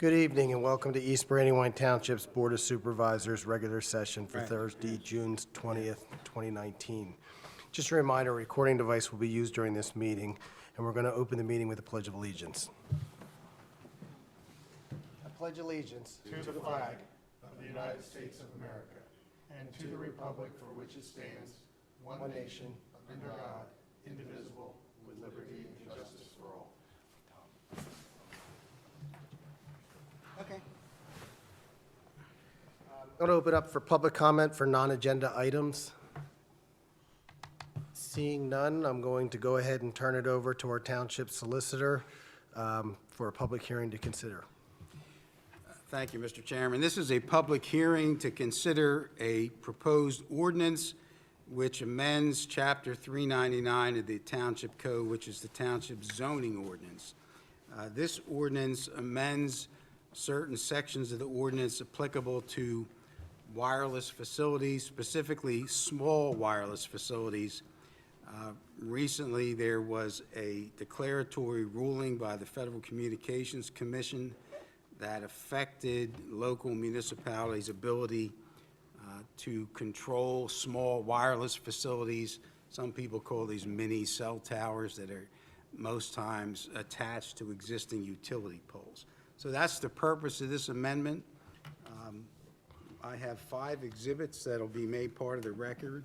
Good evening and welcome to East Brandywine Township's Board of Supervisors regular session for Thursday, June 20th, 2019. Just a reminder, a recording device will be used during this meeting, and we're going to open the meeting with the Pledge of Allegiance. I pledge allegiance to the flag of the United States of America and to the republic for which it stands, one nation, under God, indivisible, with liberty and justice for all. Okay. I'm going to open up for public comment for non-agenda items. Seeing none, I'm going to go ahead and turn it over to our township solicitor for a public hearing to consider. Thank you, Mr. Chairman. This is a public hearing to consider a proposed ordinance which amends Chapter 399 of the Township Code, which is the Township zoning ordinance. This ordinance amends certain sections of the ordinance applicable to wireless facilities, specifically small wireless facilities. Recently, there was a declaratory ruling by the Federal Communications Commission that affected local municipalities' ability to control small wireless facilities. Some people call these mini cell towers that are most times attached to existing utility poles. So that's the purpose of this amendment. I have 5 exhibits that'll be made part of the record.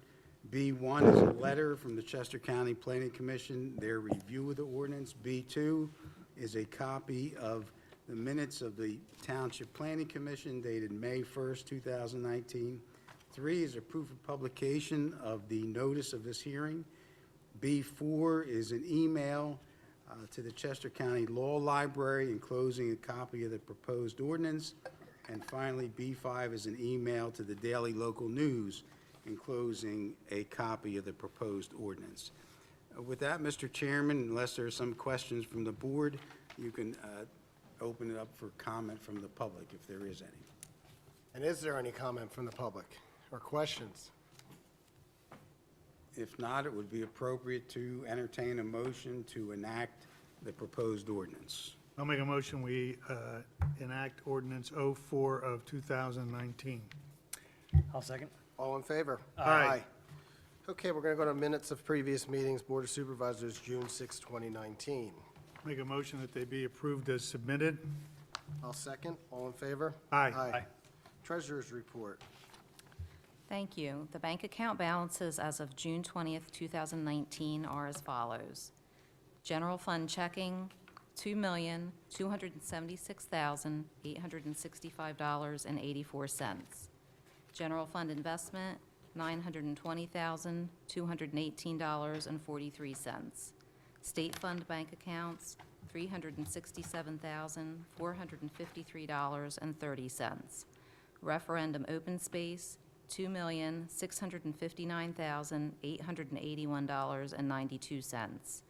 B1 is a letter from the Chester County Planning Commission, their review of the ordinance. B2 is a copy of the minutes of the Township Planning Commission dated May 1st, 2019. 3 is a proof of publication of the notice of this hearing. B4 is an email to the Chester County Law Library enclosing a copy of the proposed ordinance. And finally, B5 is an email to the Daily Local News enclosing a copy of the proposed ordinance. With that, Mr. Chairman, unless there are some questions from the board, you can open it up for comment from the public if there is any. And is there any comment from the public or questions? If not, it would be appropriate to entertain a motion to enact the proposed ordinance. I'll make a motion we enact ordinance 04 of 2019. I'll second. All in favor? Aye. Okay, we're going to go to minutes of previous meetings, Board of Supervisors, June 6, 2019. Make a motion that they be approved as submitted. I'll second. All in favor? Aye. Aye. Treasurer's report. Thank you. The bank account balances as of June 20th, 2019 are as follows. General fund checking, $2,276,865.84. General fund investment, $920,218.43. State fund bank accounts, $367,453.30. Referendum open space, $2,659,881.92.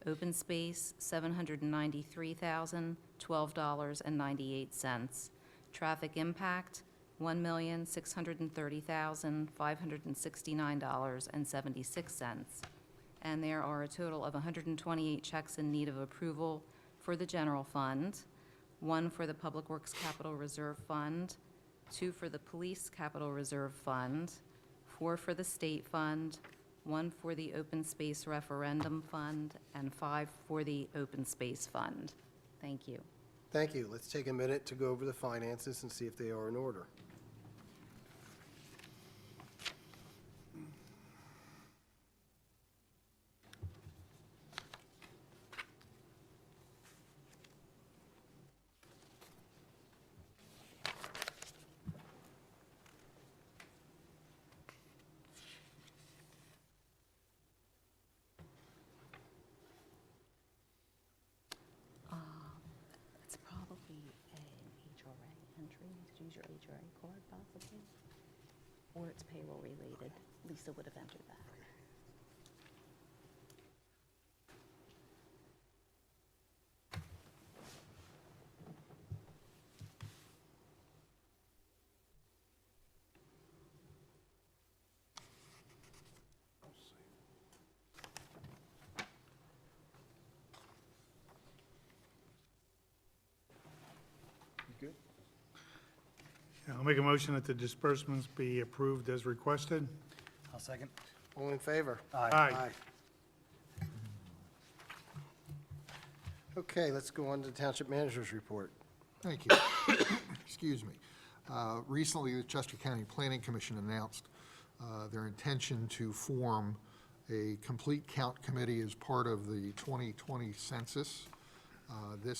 Open space, $793,012.98. Traffic impact, $1,630,569.76. And there are a total of 128 checks in need of approval for the general fund, 1 for the Public Works Capital Reserve Fund, 2 for the Police Capital Reserve Fund, 4 for the State Fund, 1 for the Open Space Referendum Fund, and 5 for the Open Space Fund. Thank you. Thank you. Let's take a minute to go over the finances and see if they are in order. It's probably an HRA entry. Did you use your HRA card possibly? Or it's payroll related. Lisa would have entered that. Good? I'll make a motion that the disbursements be approved as requested. I'll second. All in favor? Aye. Okay, let's go on to the Township Manager's Report. Thank you. Excuse me. Recently, the Chester County Planning Commission announced their intention to form a complete count committee as part of the 2020 census. The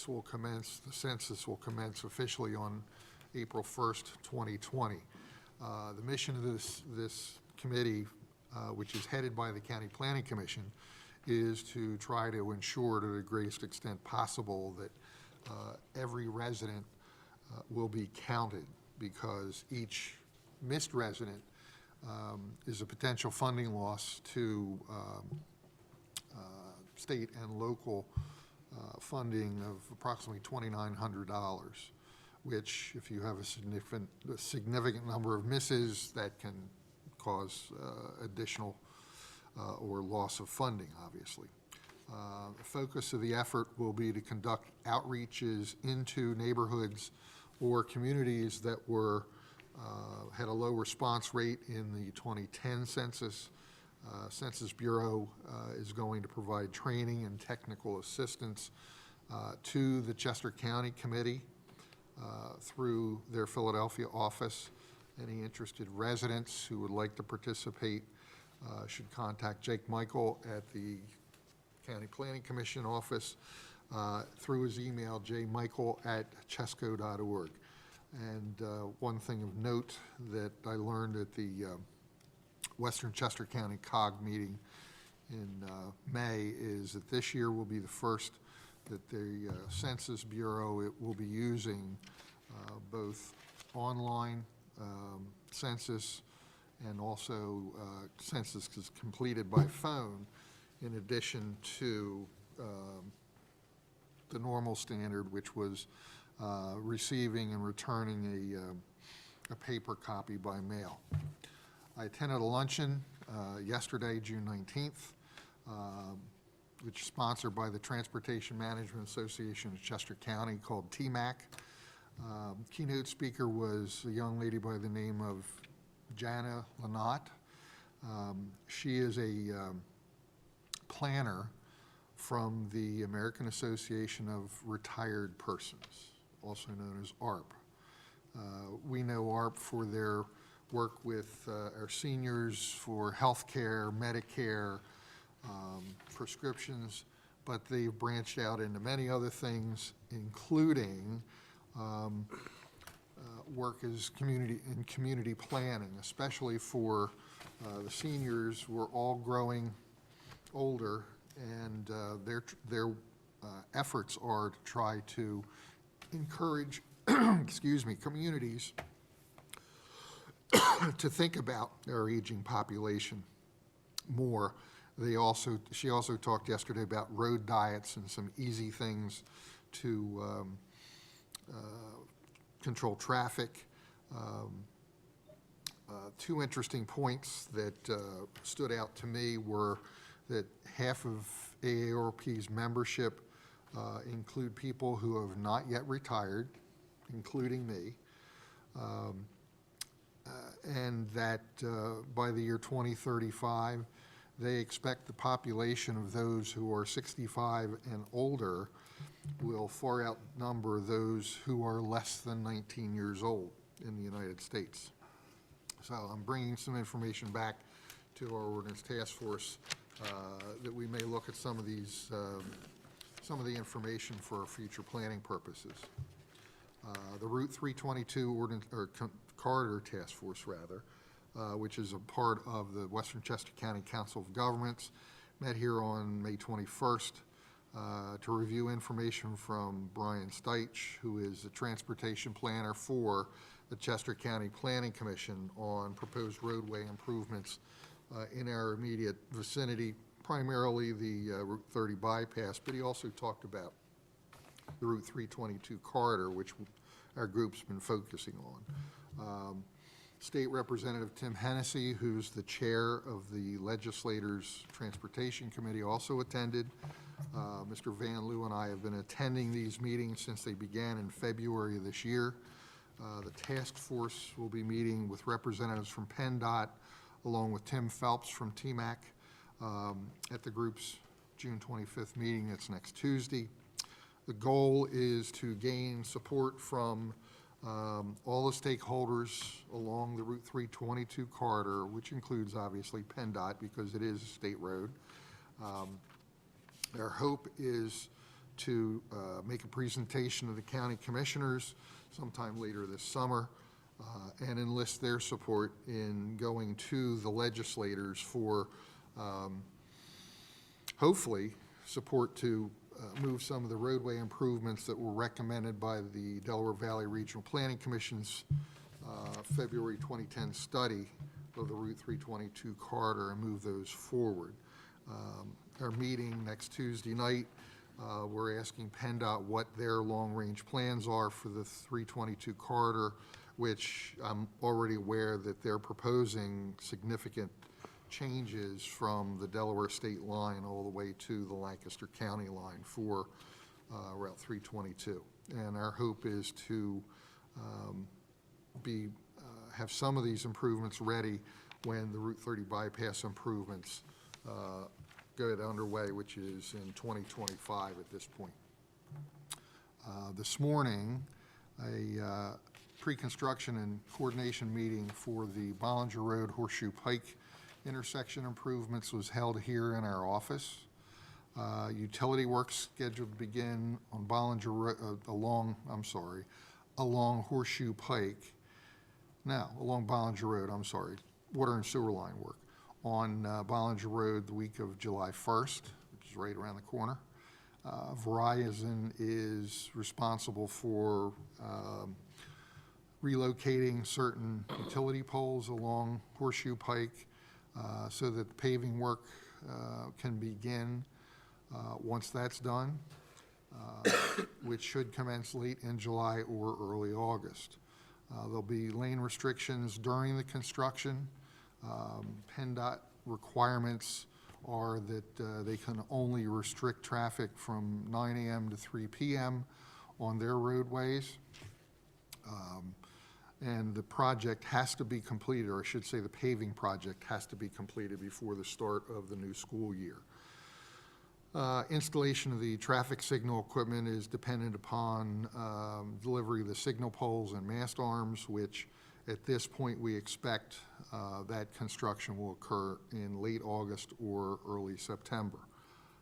census will commence officially on April 1st, 2020. The mission of this committee, which is headed by the County Planning Commission, is to try to ensure to the greatest extent possible that every resident will be counted, because each missed resident is a potential funding loss to state and local funding of approximately $2,900, which, if you have a significant number of misses, that can cause additional or loss of funding, obviously. The focus of the effort will be to conduct outreaches into neighborhoods or communities that had a low response rate in the 2010 census. Census Bureau is going to provide training and technical assistance to the Chester County Committee through their Philadelphia office. Any interested residents who would like to participate should contact Jake Michael at the County Planning Commission office through his email, jmichael@chesco.org. And one thing of note that I learned at the Western Chester County COG meeting in May is that this year will be the first that the Census Bureau will be using both online census and also census is completed by phone, in addition to the normal standard, which was receiving and returning a paper copy by mail. I attended a luncheon yesterday, June 19th, which is sponsored by the Transportation Management Association of Chester County, called TMAC. Keynote speaker was a young lady by the name of Jana Lanat. She is a planner from the American Association of Retired Persons, also known as ARP. We know ARP for their work with our seniors for health care, Medicare, prescriptions, but they've branched out into many other things, including work as community planning, especially for the seniors. We're all growing older, and their efforts are to try to encourage communities to think about our aging population more. She also talked yesterday about road diets and some easy things to control traffic. Two interesting points that stood out to me were that half of AARP's membership include people who have not yet retired, including me, and that by the year 2035, they expect the population of those who are 65 and older will far outnumber those who are less than 19 years old in the United States. So I'm bringing some information back to our ordinance task force that we may look at some of these, some of the information for future planning purposes. The Route 322 ordinance, or corridor task force rather, which is a part of the Western Chester County Council of Governments, met here on May 21st to review information from Brian Steitch, who is the transportation planner for the Chester County Planning Commission, on proposed roadway improvements in our immediate vicinity, primarily the Route 30 bypass, but he also talked about the Route 322 corridor, which our group's been focusing on. State Representative Tim Hennessy, who's the chair of the Legislators' Transportation Committee, also attended. Mr. Van Loo and I have been attending these meetings since they began in February of this year. The task force will be meeting with representatives from PennDOT, along with Tim Phelps from TMAC, at the group's June 25th meeting. That's next Tuesday. The goal is to gain support from all the stakeholders along the Route 322 corridor, which includes obviously PennDOT because it is a state road. Our hope is to make a presentation to the county commissioners sometime later this summer and enlist their support in going to the legislators for hopefully support to move some of the roadway improvements that were recommended by the Delaware Valley Regional Planning Commission's February 2010 study of the Route 322 corridor and move those forward. Our meeting next Tuesday night, we're asking PennDOT what their long-range plans are for the 322 corridor, which I'm already aware that they're proposing significant changes from the Delaware state line all the way to the Lancaster County line for Route 322. And our hope is to have some of these improvements ready when the Route 30 bypass improvements get underway, which is in 2025 at this point. This morning, a pre-construction and coordination meeting for the Bollinger Road Horseshoe Pike intersection improvements was held here in our office. Utility work scheduled to begin on along Horseshoe Pike. Now, along Bollinger Road, water and sewer line work on Bollinger Road the week of July 1st, which is right around the corner. Verizon is responsible for relocating certain utility poles along Horseshoe Pike so that the paving work can begin once that's done, which should commence late in July or early August. There'll be lane restrictions during the construction. PennDOT requirements are that they can only restrict traffic from 9 a.m. to 3 p.m. on their roadways. And the project has to be completed, or I should say the paving project has to be completed before the start of the new school year. Installation of the traffic signal equipment is dependent upon delivery of the signal poles and mast arms, which at this point we expect that construction will occur in late August or early September.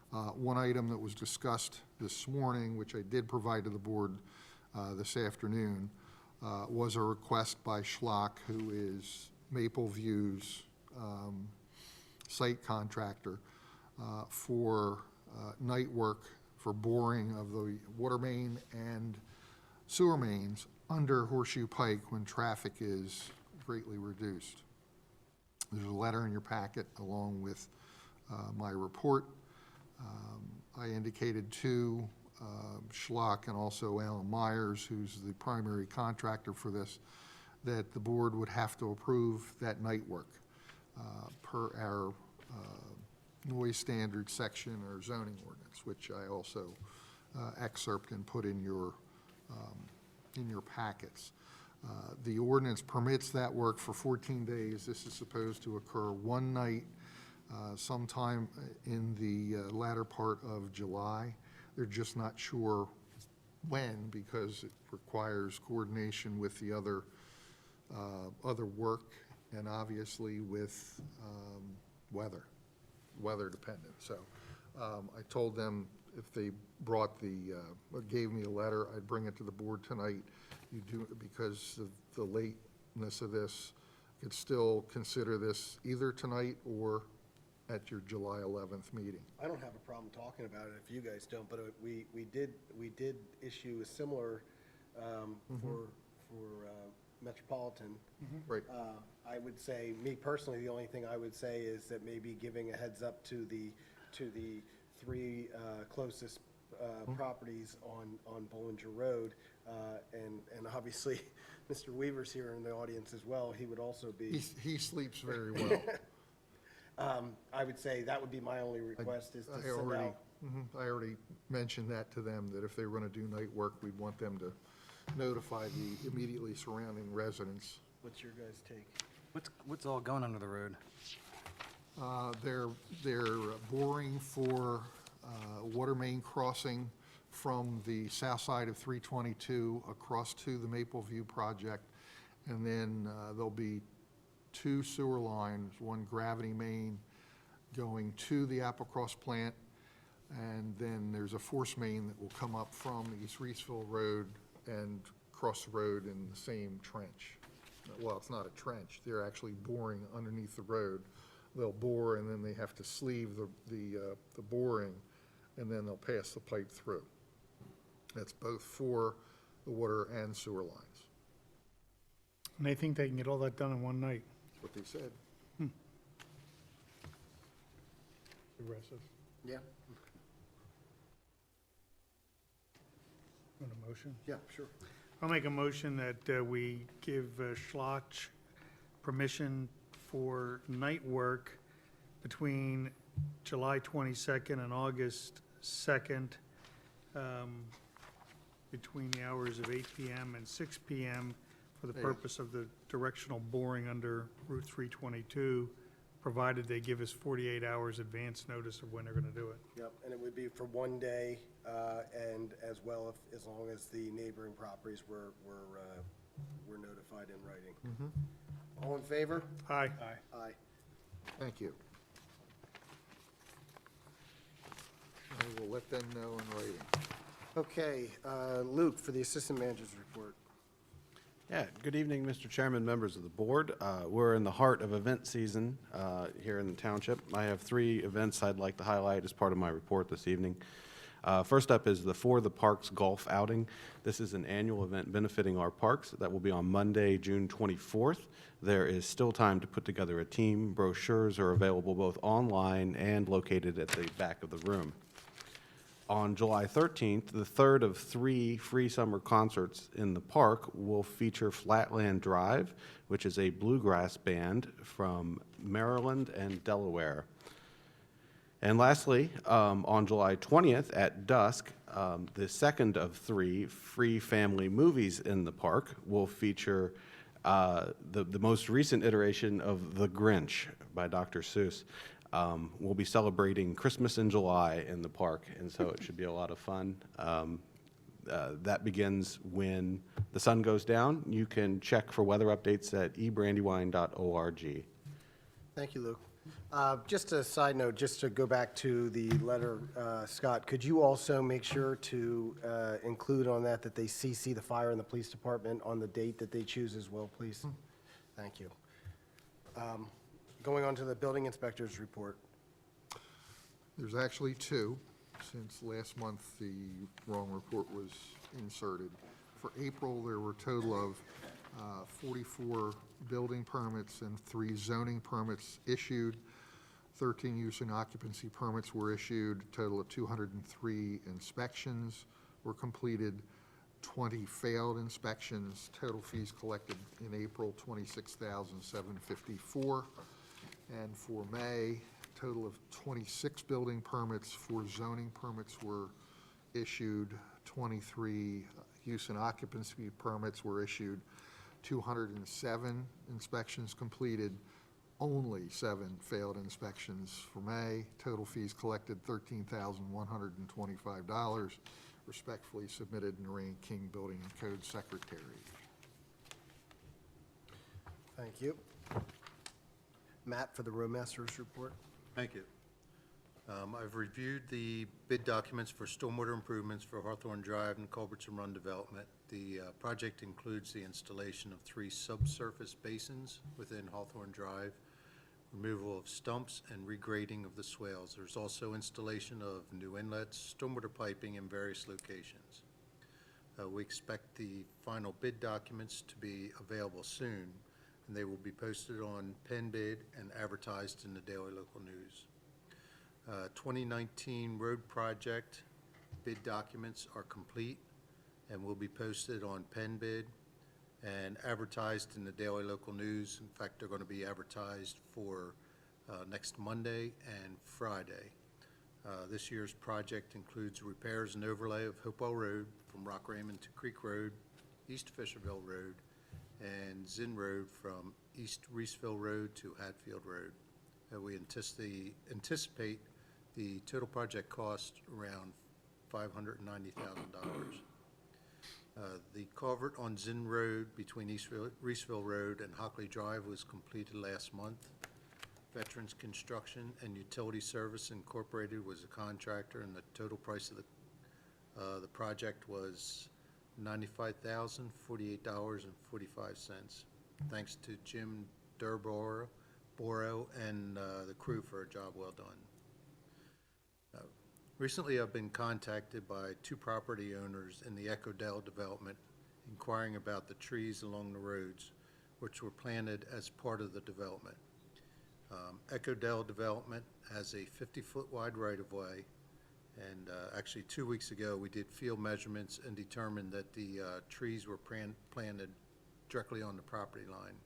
One item that was discussed this morning, which I did provide to the board this afternoon, was a request by Schlock, who is Maple View's site contractor, for night work for boring of the water main and sewer mains under Horseshoe Pike when traffic is greatly reduced. There's a letter in your packet along with my report. I indicated to Schlock and also Alan Myers, who's the primary contractor for this, that the board would have to approve that night work per our noise standard section or zoning ordinance, which I also excerpt and put in your packets. The ordinance permits that work for 14 days. This is supposed to occur one night sometime in the latter part of July. They're just not sure when, because it requires coordination with the other work and obviously with weather dependent. So I told them if they gave me a letter, I'd bring it to the board tonight. You do, because of the lateness of this, could still consider this either tonight or at your July 11th meeting. I don't have a problem talking about it if you guys don't, but we did issue a similar for Metropolitan. Right. I would say, me personally, the only thing I would say is that maybe giving a heads up to the three closest properties on Bollinger Road, and obviously Mr. Weaver's here in the audience as well. He would also be. He sleeps very well. I would say that would be my only request, is to send out. I already mentioned that to them, that if they were going to do night work, we'd want them to notify the immediately surrounding residents. What's your guys' take? What's all going under the road? They're boring for water main crossing from the south side of 322 across to the Maple View project. And then there'll be 2 sewer lines, one gravity main going to the Applecross plant. And then there's a force main that will come up from East Reesville Road and cross the road in the same trench. Well, it's not a trench. They're actually boring underneath the road. They'll bore, and then they have to sleeve the boring, and then they'll pass the pipe through. That's both for the water and sewer lines. And they think they can get all that done in one night. That's what they said. Aggressive. Yeah, Want a motion? yeah, sure. I'll make a motion that we give Schlotch permission for night work between July 22nd and August 2nd, between the hours of 8 PM and 6 PM for the Hey. purpose of the directional boring under Route 322, provided they give us 48 hours advance notice of when they're going to do it. Yep, and it would be for one day, and as well, as long as the neighboring properties were notified in writing. All in favor? Aye. Aye. Thank you. I will let them know in writing. Okay, Luke, for the assistant manager's report. Yeah, good evening, Mr. Chairman, members of the board. We're in the heart of event season here in the township. I have 3 events I'd like to highlight as part of my report this evening. First up is the For the Parks Golf Outing. This is an annual event benefiting our parks that will be on Monday, June 24th. There is still time to put together a team. Brochures are available both online and located at the back of the room. On July 13th, the third of 3 free summer concerts in the park will feature Flatland Drive, which is a bluegrass band from Maryland and Delaware. And lastly, on July 20th at dusk, the second of 3 free family movies in the park will feature the most recent iteration of The Grinch by Dr. Seuss. We'll be celebrating Christmas in July in the park, and so it should be a lot of fun. That begins when the sun goes down. You can check for weather updates at ebrandywine.org. Thank you, Luke. Just a side note, just to go back to the letter, Scott, could you also make sure to include on that they CC the fire and the police department on the date that they choose as well, please? Thank you. Going on to the building inspector's report. There's actually 2, since last month the wrong report was inserted. For April, there were a total of 44 building permits and 3 zoning permits issued. 13 use and occupancy permits were issued. A total of 203 inspections were completed. 20 failed inspections. Total fees collected in April, $26,754. And for May, a total of 26 building permits, 4 zoning permits were issued, 23 use and occupancy permits were issued, 207 inspections completed, only 7 failed inspections for May. Total fees collected $13,125. Respectfully submitted, Noreen King, Building and Code Secretary. Thank you. Matt, for the roadmaster's report. Thank you. I've reviewed the bid documents for stormwater improvements for Hawthorne Drive and Culbertson Run development. The project includes the installation of 3 subsurface basins within Hawthorne Drive, removal of stumps, and regrading of the swales. There's also installation of new inlets, stormwater piping in various locations. We expect the final bid documents to be available soon, and they will be posted on PennBid and advertised in the Daily Local News. 2019 road project bid documents are complete and will be posted on PennBid and advertised in the Daily Local News. In fact, they're going to be advertised for next Monday and Friday. This year's project includes repairs and overlay of Hopewell Road from Rock Raymond to Creek Road, East Fisherville Road and Zinn Road from East Reeseville Road to Hatfield Road. We anticipate the total project cost around $590,000. The culvert on Zinn Road between Reeseville Road and Hockley Drive was completed last month. Veterans Construction and Utility Service Incorporated was a contractor, and the total price of the project was $95,048.45. Thanks to Jim Durboro and the crew for a job well done. Recently, I've been contacted by two property owners in the Echo Dell development inquiring about the trees along the roads, which were planted as part of the development. Echo Dell Development has a 50-foot wide right-of-way, and actually 2 weeks ago, we did field measurements and determined that the trees were planted directly on the property line.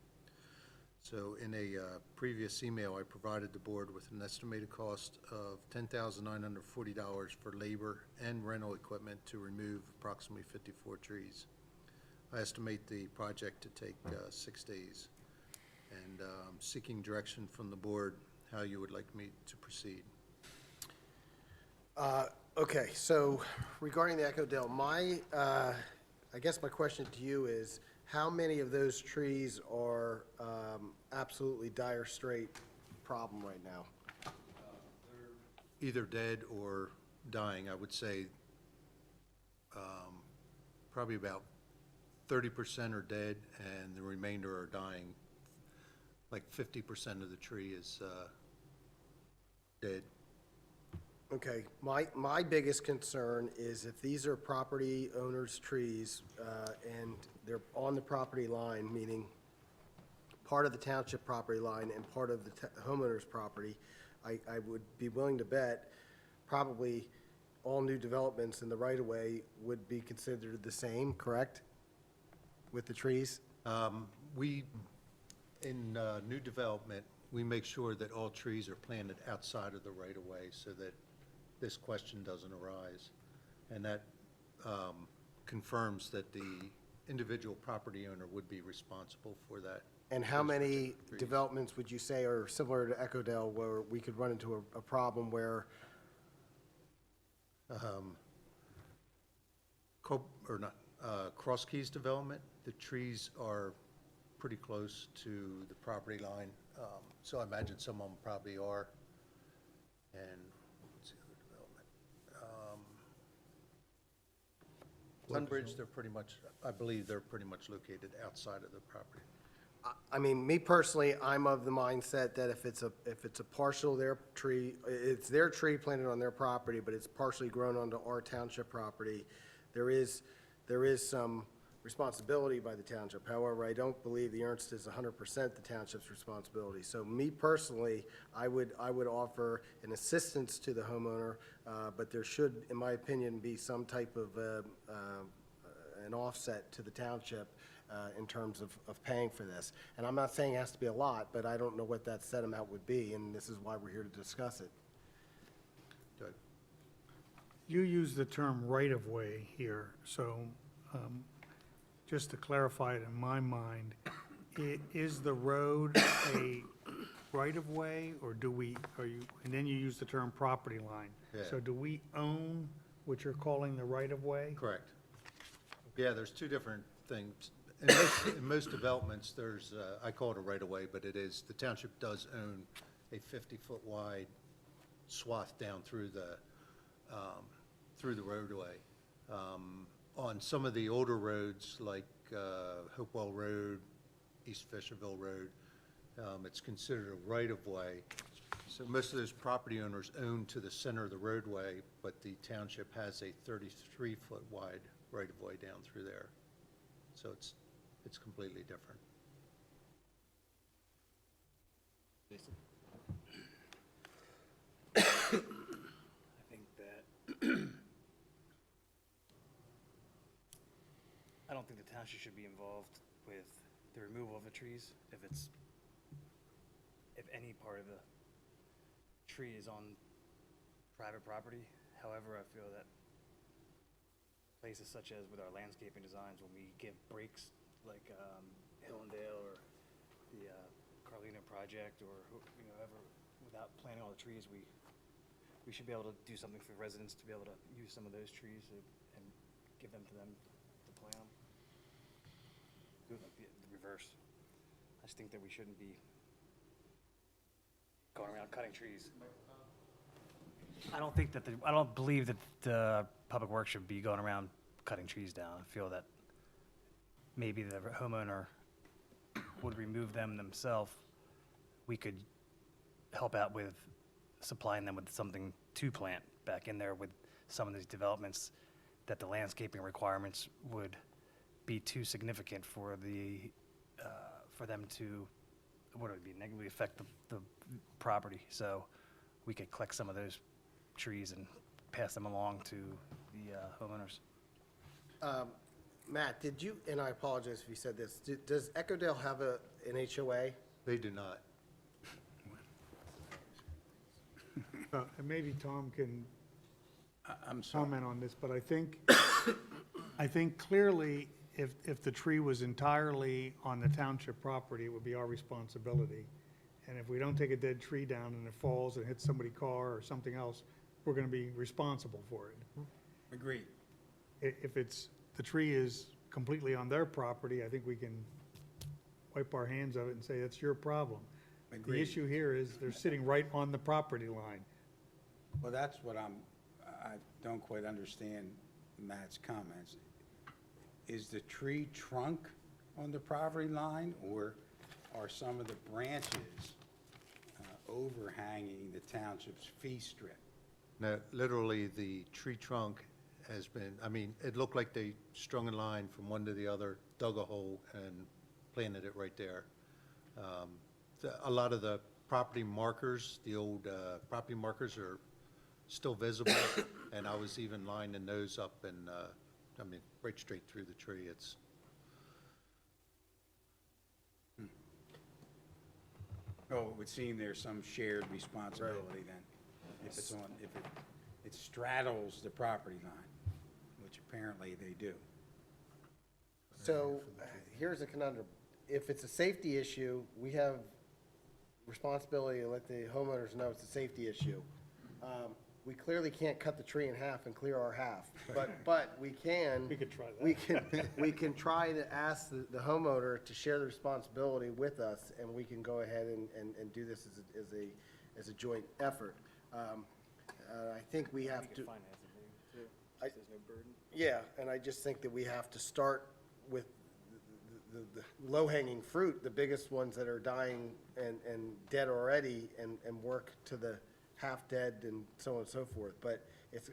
So in a previous email, I provided the board with an estimated cost of $10,940 for labor and rental equipment to remove approximately 54 trees. I estimate the project to take 6 days, and seeking direction from the board how you would like me to proceed. Okay, so regarding the Echo Dell, I guess my question to you is, how many of those trees are absolutely dire straight problem right now? Either dead or dying. I would say probably about 30% are dead, and the remainder are dying. Like 50% of the tree is dead. Okay, my biggest concern is if these are property owners' trees, and they're on the property line, meaning part of the township property line and part of the homeowner's property, I would be willing to bet probably all new developments in the right-of-way would be considered the same, correct? With the trees? In new development, we make sure that all trees are planted outside of the right-of-way so that this question doesn't arise. And that confirms that the individual property owner would be responsible for that. And how those many particular trees. developments would you say are similar to Echo Dell where we could run into a problem where, Cross Keys development, the trees are pretty close to the property line, so I imagine some of them probably are. And what's the other development? Tunbridge, they're pretty much, I believe they're pretty much located outside of the property. I mean, me personally, I'm of the mindset that if it's a partial their tree, it's their tree planted on their property, but it's partially grown onto our township property, there is some responsibility by the township. However, I don't believe the Ernst is 100% the township's responsibility. So me personally, I would offer an assistance to the homeowner, but there should, in my opinion, be some type of an offset to the township in terms of paying for this. And I'm not saying it has to be a lot, but I don't know what that set amount would be, and this is why we're here to discuss it. Doug? You use the term right-of-way here, so just to clarify it in my mind, is the road a right-of-way, or and then you use the term property line. Yeah. So do we own what you're calling the right-of-way? Correct. Yeah, there's two different things. In most developments, there's, I call it a right-of-way, but it is, the township does own a 50-foot wide swath down through the roadway. On some of the older roads, like Hopewell Road, East Fisherville Road, it's considered a right-of-way. So most of those property owners own to the center of the roadway, but the township has a 33-foot wide right-of-way down through there. So it's completely different. I think that, I don't think the township should be involved with the removal of the trees if any part of the tree is on private property. However, I feel that places such as with our landscaping designs, when we give breaks like Hillendale or the Carlino project or whoever, without planting all the trees, we should be able to do something for residents to be able to use some of those trees and give them to them to plant them. Do it like the reverse. I just think that we shouldn't be going around cutting trees. I don't believe that the public works should be going around cutting trees down. I feel that maybe the homeowner would remove them themselves. We could help out with supplying them with something to plant back in there with some of these developments, that the landscaping requirements would be too significant for for them to, what would it be, negatively affect the property. So we could collect some of those trees and pass them along to the homeowners. Matt, did you, and I apologize if you said this, does Echodale have an HOA? They do not. And maybe Tom can I'm sorry. comment on this, but I think clearly, if the tree was entirely on the township property, it would be our responsibility. And if we don't take a dead tree down and it falls and hits somebody's car or something else, we're gonna be responsible for it. Agreed. If the tree is completely on their property, I think we can wipe our hands of it and say, that's your problem. The Agreed. issue here is they're sitting right on the property line. Well, that's what I don't quite understand Matt's comments. Is the tree trunk on the property line, or are some of the branches overhanging the township's fee strip? No, literally, the tree trunk has been, I mean, it looked like they strung a line from one to the other, dug a hole, and planted it right there. A lot of the property markers, the old property markers are still visible, and I was even lining those up and, I mean, right straight through the tree. It's, Oh, it would seem there's some shared responsibility then, if it's on, if it straddles the property line, which apparently they do. So here's a conundrum. If it's a safety issue, we have responsibility to let the homeowners know it's a safety issue. We clearly can't cut the tree in half and clear our half, but we can. We could try that. We can try to ask the homeowner to share the responsibility with us, and we can go ahead and do this as a joint effort. I think we have to. There's no burden. Yeah, and I just think that we have to start with the low-hanging fruit, the biggest ones that are dying and dead already, and work to the half-dead and so on and so forth. But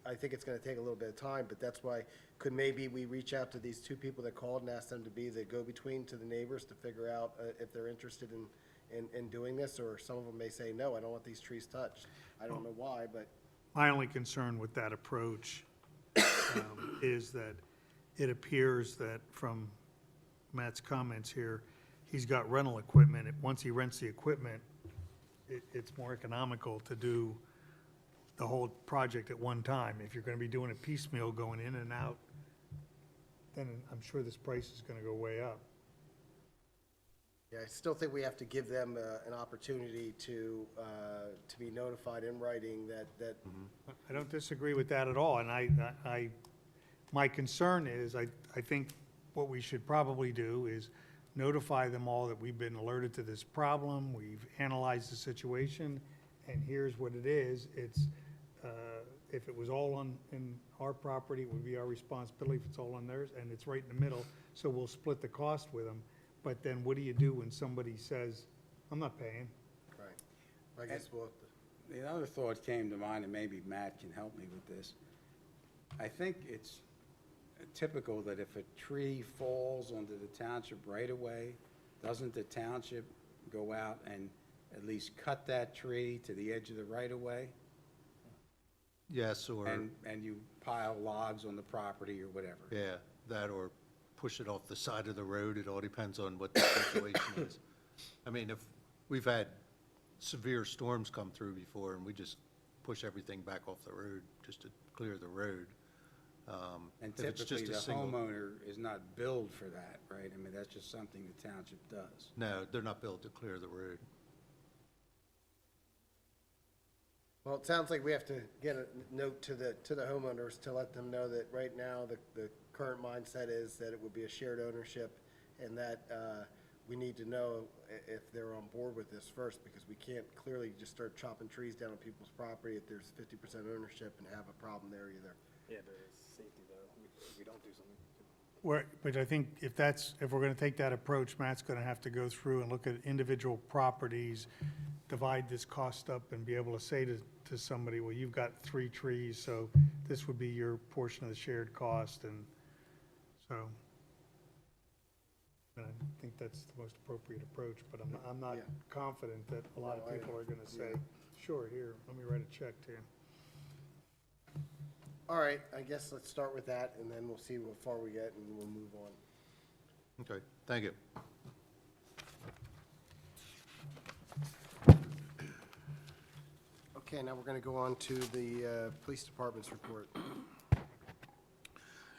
I think it's gonna take a little bit of time, but that's why, could maybe we reach out to these two people that called and ask them to be the go-between to the neighbors to figure out if they're interested in doing this, or some of them may say, no, I don't want these trees touched. I don't know why, but. My only concern with that approach is that it appears that from Matt's comments here, he's got rental equipment. Once he rents the equipment, it's more economical to do the whole project at one time. If you're gonna be doing it piecemeal, going in and out, then I'm sure this price is gonna go way up. Yeah, I still think we have to give them an opportunity to be notified in writing that. I don't disagree with that at all, and my concern is, I think what we should probably do is notify them all that we've been alerted to this problem, we've analyzed the situation, and here's what it is. It's, if it was all in our property, it would be our responsibility. If it's all on theirs, and it's right in the middle, so we'll split the cost with them. But then what do you do when somebody says, I'm not paying? Right. I guess we'll have to. The other thought came to mind, and maybe Matt can help me with this. I think it's typical that if a tree falls onto the township right away, doesn't the township go out and at least cut that tree to the edge of the right of way? yes, or, And you pile logs on the property or whatever? yeah, that or push it off the side of the road. It all depends on what the situation is. I mean, if we've had severe storms come through before, and we just push everything back off the road just to clear the road. And If it's typically, just a the single- homeowner is not billed for that, right? I mean, that's just something the township does. No, they're not built to clear the road. Well, it sounds like we have to get a note to the homeowners to let them know that right now, the current mindset is that it would be a shared ownership, and that we need to know if they're on board with this first, because we can't clearly just start chopping trees down on people's property if there's 50% ownership and have a problem there either. Yeah, but it's safety though. If we don't do something. But I think if we're gonna take that approach, Matt's gonna have to go through and look at individual properties, divide this cost up and be able to say to somebody, well, you've got 3 trees, so this would be your portion of the shared cost, and so. And I think that's the most appropriate approach, but I'm not Yeah. confident that a lot of No, I people know. are gonna say, sure, here, let me write a check to you. All right, I guess let's start with that, and then we'll see how far we get, and we'll move on. Okay, thank you. Okay, now we're going to go on to the police department's report.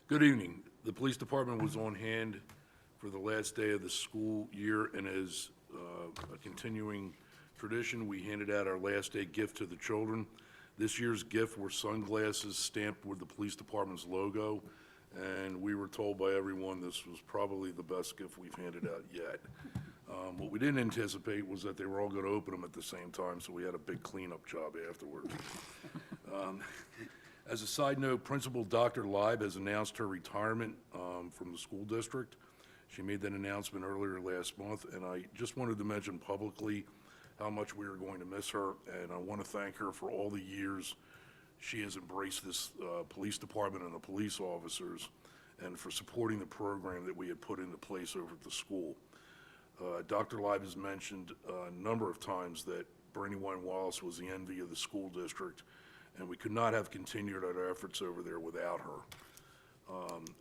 Good evening. The police department was on hand for the last day of the school year, and as a continuing tradition, we handed out our last day gift to the children. This year's gift were sunglasses stamped with the police department's logo, and we were told by everyone this was probably the best gift we've handed out yet. What we didn't anticipate was that they were all going to open them at the same time, so we had a big cleanup job afterwards. As a side note, Principal Dr. Leib has announced her retirement from the school district. She made that announcement earlier last month, and I just wanted to mention publicly how much we are going to miss her, and I want to thank her for all the years she has embraced this police department and the police officers, and for supporting the program that we had put into place over at the school. Dr. Leib has mentioned a number of times that Brandywine Wallace was the envy of the school district, and we could not have continued our efforts over there without her.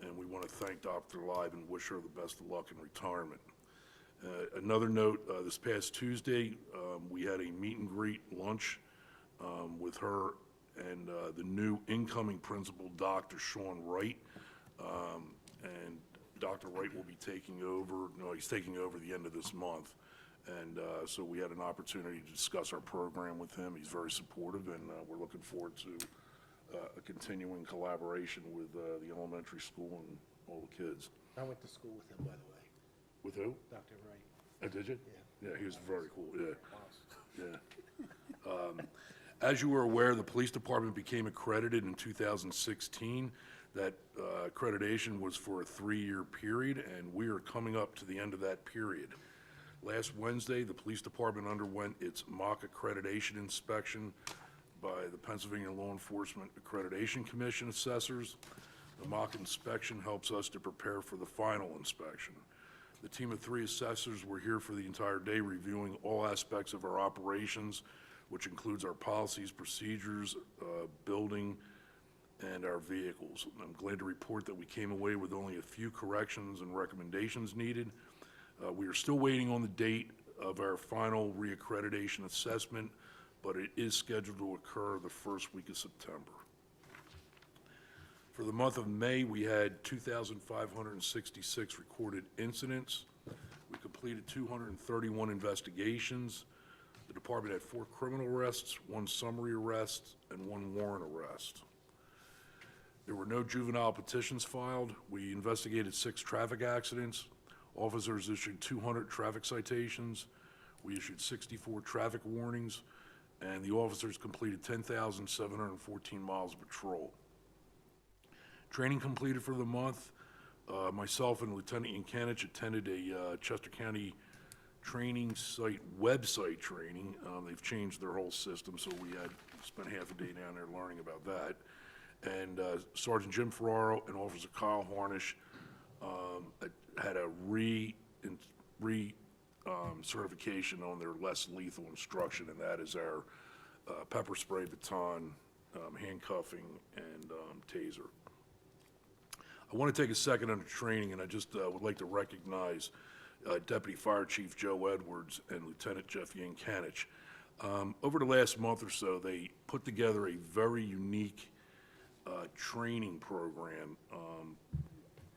And we want to thank Dr. Leib and wish her the best of luck in retirement. Another note, this past Tuesday, we had a meet and greet lunch with her and the new incoming principal, Dr. Sean Wright. And Dr. Wright will be taking over, he's taking over the end of this month. And so we had an opportunity to discuss our program with him. He's very supportive, and we're looking forward to a continuing collaboration with the elementary school and all the kids. I went to school with him, by the way, With who? Dr. Wright. Oh, did you? Yeah. Yeah, he was very cool, yeah. Yeah. As you were aware, the police department became accredited in 2016. That accreditation was for a 3-year period, and we are coming up to the end of that period. Last Wednesday, the police department underwent its mock accreditation inspection by the Pennsylvania Law Enforcement Accreditation Commission assessors. The mock inspection helps us to prepare for the final inspection. The team of 3 assessors were here for the entire day reviewing all aspects of our operations, which includes our policies, procedures, building, and our vehicles. I'm glad to report that we came away with only a few corrections and recommendations needed. We are still waiting on the date of our final reaccreditation assessment, but it is scheduled to occur the first week of September. For the month of May, we had 2,566 recorded incidents. We completed 231 investigations. The department had 4 criminal arrests, 1 summary arrest, and 1 warrant arrest. There were no juvenile petitions filed. We investigated 6 traffic accidents. Officers issued 200 traffic citations. We issued 64 traffic warnings, and the officers completed 10,714 miles of patrol. Training completed for the month. Myself and Lieutenant Yankanich attended a Chester County training site website training. They've changed their whole system, so we had spent half a day down there learning about that. And Sergeant Jim Ferraro and Officer Kyle Harnish had a certification on their less lethal instruction, and that is our pepper spray, baton, handcuffing, and taser. I want to take a second on the training, and I just would like to recognize Deputy Fire Chief Joe Edwards and Lieutenant Jeff Yankanich. Over the last month or so, they put together a very unique training program.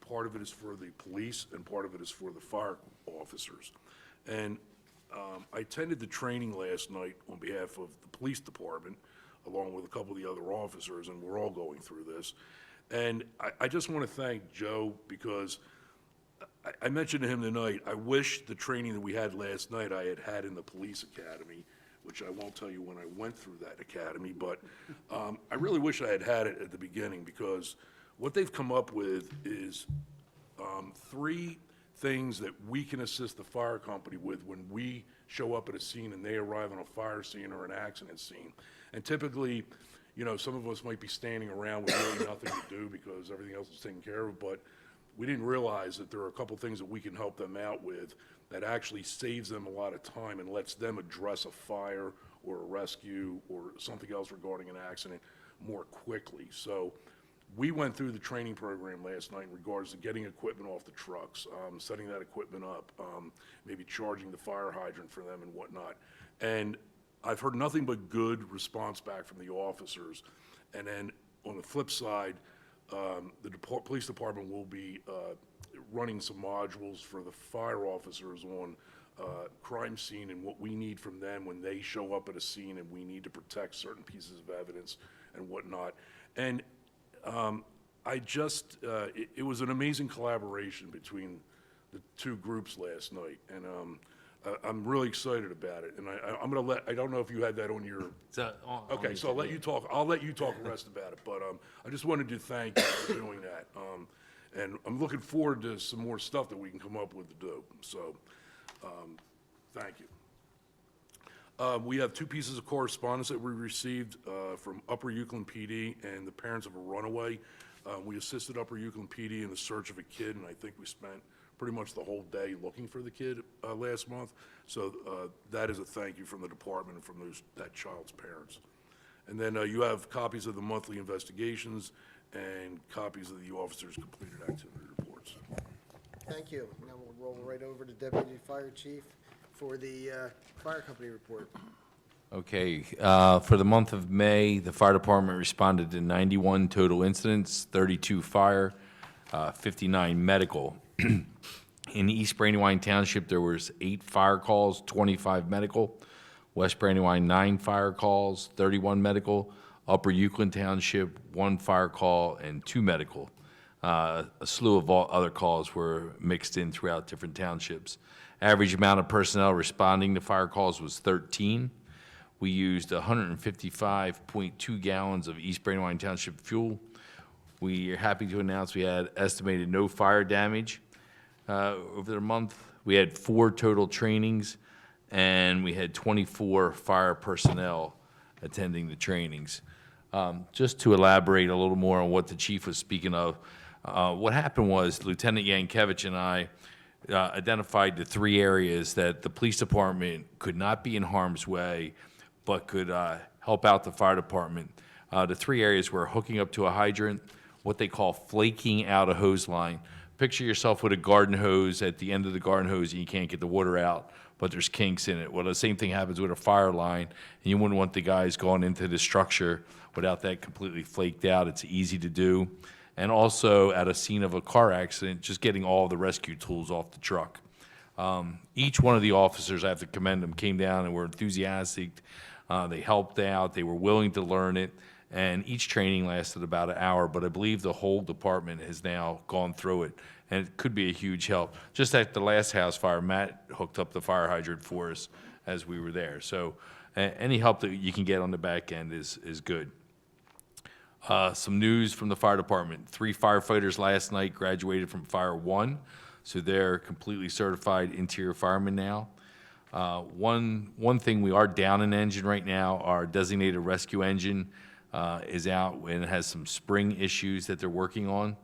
Part of it is for the police and part of it is for the fire officers. And I attended the training last night on behalf of the police department, along with a couple of the other officers, and we're all going through this. And I just want to thank Joe, because I mentioned to him tonight, I wish the training that we had last night I had had in the police academy, which I won't tell you when I went through that academy, but I really wish I had had it at the beginning, because what they've come up with is 3 things that we can assist the fire company with when we show up at a scene and they arrive on a fire scene or an accident scene. And typically, you know, some of us might be standing around with really nothing to do because everything else is taken care of, but we didn't realize that there are a couple things that we can help them out with that actually saves them a lot of time and lets them address a fire or a rescue or something else regarding an accident more quickly. So we went through the training program last night in regards to getting equipment off the trucks, setting that equipment up, maybe charging the fire hydrant for them and whatnot. And I've heard nothing but good response back from the officers. And then on the flip side, the police department will be running some modules for the fire officers on crime scene and what we need from them when they show up at a scene and we need to protect certain pieces of evidence and whatnot. And it was an amazing collaboration between the 2 groups last night, and I'm really excited about it. And I'm gonna I don't know if you had that on your. Okay, so I'll let you talk the rest about it, but I just wanted to thank you for doing that. And I'm looking forward to some more stuff that we can come up with to do, so, thank you. We have 2 pieces of correspondence that we received from Upper Euclid PD and the parents of a runaway. We assisted Upper Euclid PD in the search of a kid, and I think we spent pretty much the whole day looking for the kid last month. So that is a thank you from the department and from that child's parents. And then you have copies of the monthly investigations and copies of the officers' completed activity reports. Thank you. Now we'll roll right over to Deputy Fire Chief for the fire company report. Okay, for the month of May, the fire department responded to 91 total incidents, 32 fire, 59 medical. In East Brandywine Township, there was 8 fire calls, 25 medical. West Brandywine, 9 fire calls, 31 medical. Upper Euclid Township, 1 fire call and 2 medical. A slew of other calls were mixed in throughout different townships. Average amount of personnel responding to fire calls was 13. We used 155.2 gallons of East Brandywine Township fuel. We are happy to announce we had estimated no fire damage over the month. We had 4 total trainings, and we had 24 fire personnel attending the trainings. Just to elaborate a little more on what the chief was speaking of, what happened was Lieutenant Yankevich and I identified the 3 areas that the police department could not be in harm's way, but could help out the fire department. The 3 areas were hooking up to a hydrant, what they call flaking out a hose line. Picture yourself with a garden hose at the end of the garden hose and you can't get the water out, but there's kinks in it. Well, the same thing happens with a fire line, and you wouldn't want the guys going into the structure without that completely flaked out. It's easy to do. And also at a scene of a car accident, just getting all the rescue tools off the truck. Each one of the officers, I have to commend them, came down and were enthusiastic. They helped out, they were willing to learn it, and each training lasted about an hour, but I believe the whole department has now gone through it, and it could be a huge help. Just at the last house fire, Matt hooked up the fire hydrant for us as we were there. So any help that you can get on the back end is good. Some news from the fire department. 3 firefighters last night graduated from Fire 1, so they're completely certified interior firemen now. One thing, we are down an engine right now. Our designated rescue engine is out and has some spring issues that they're working on.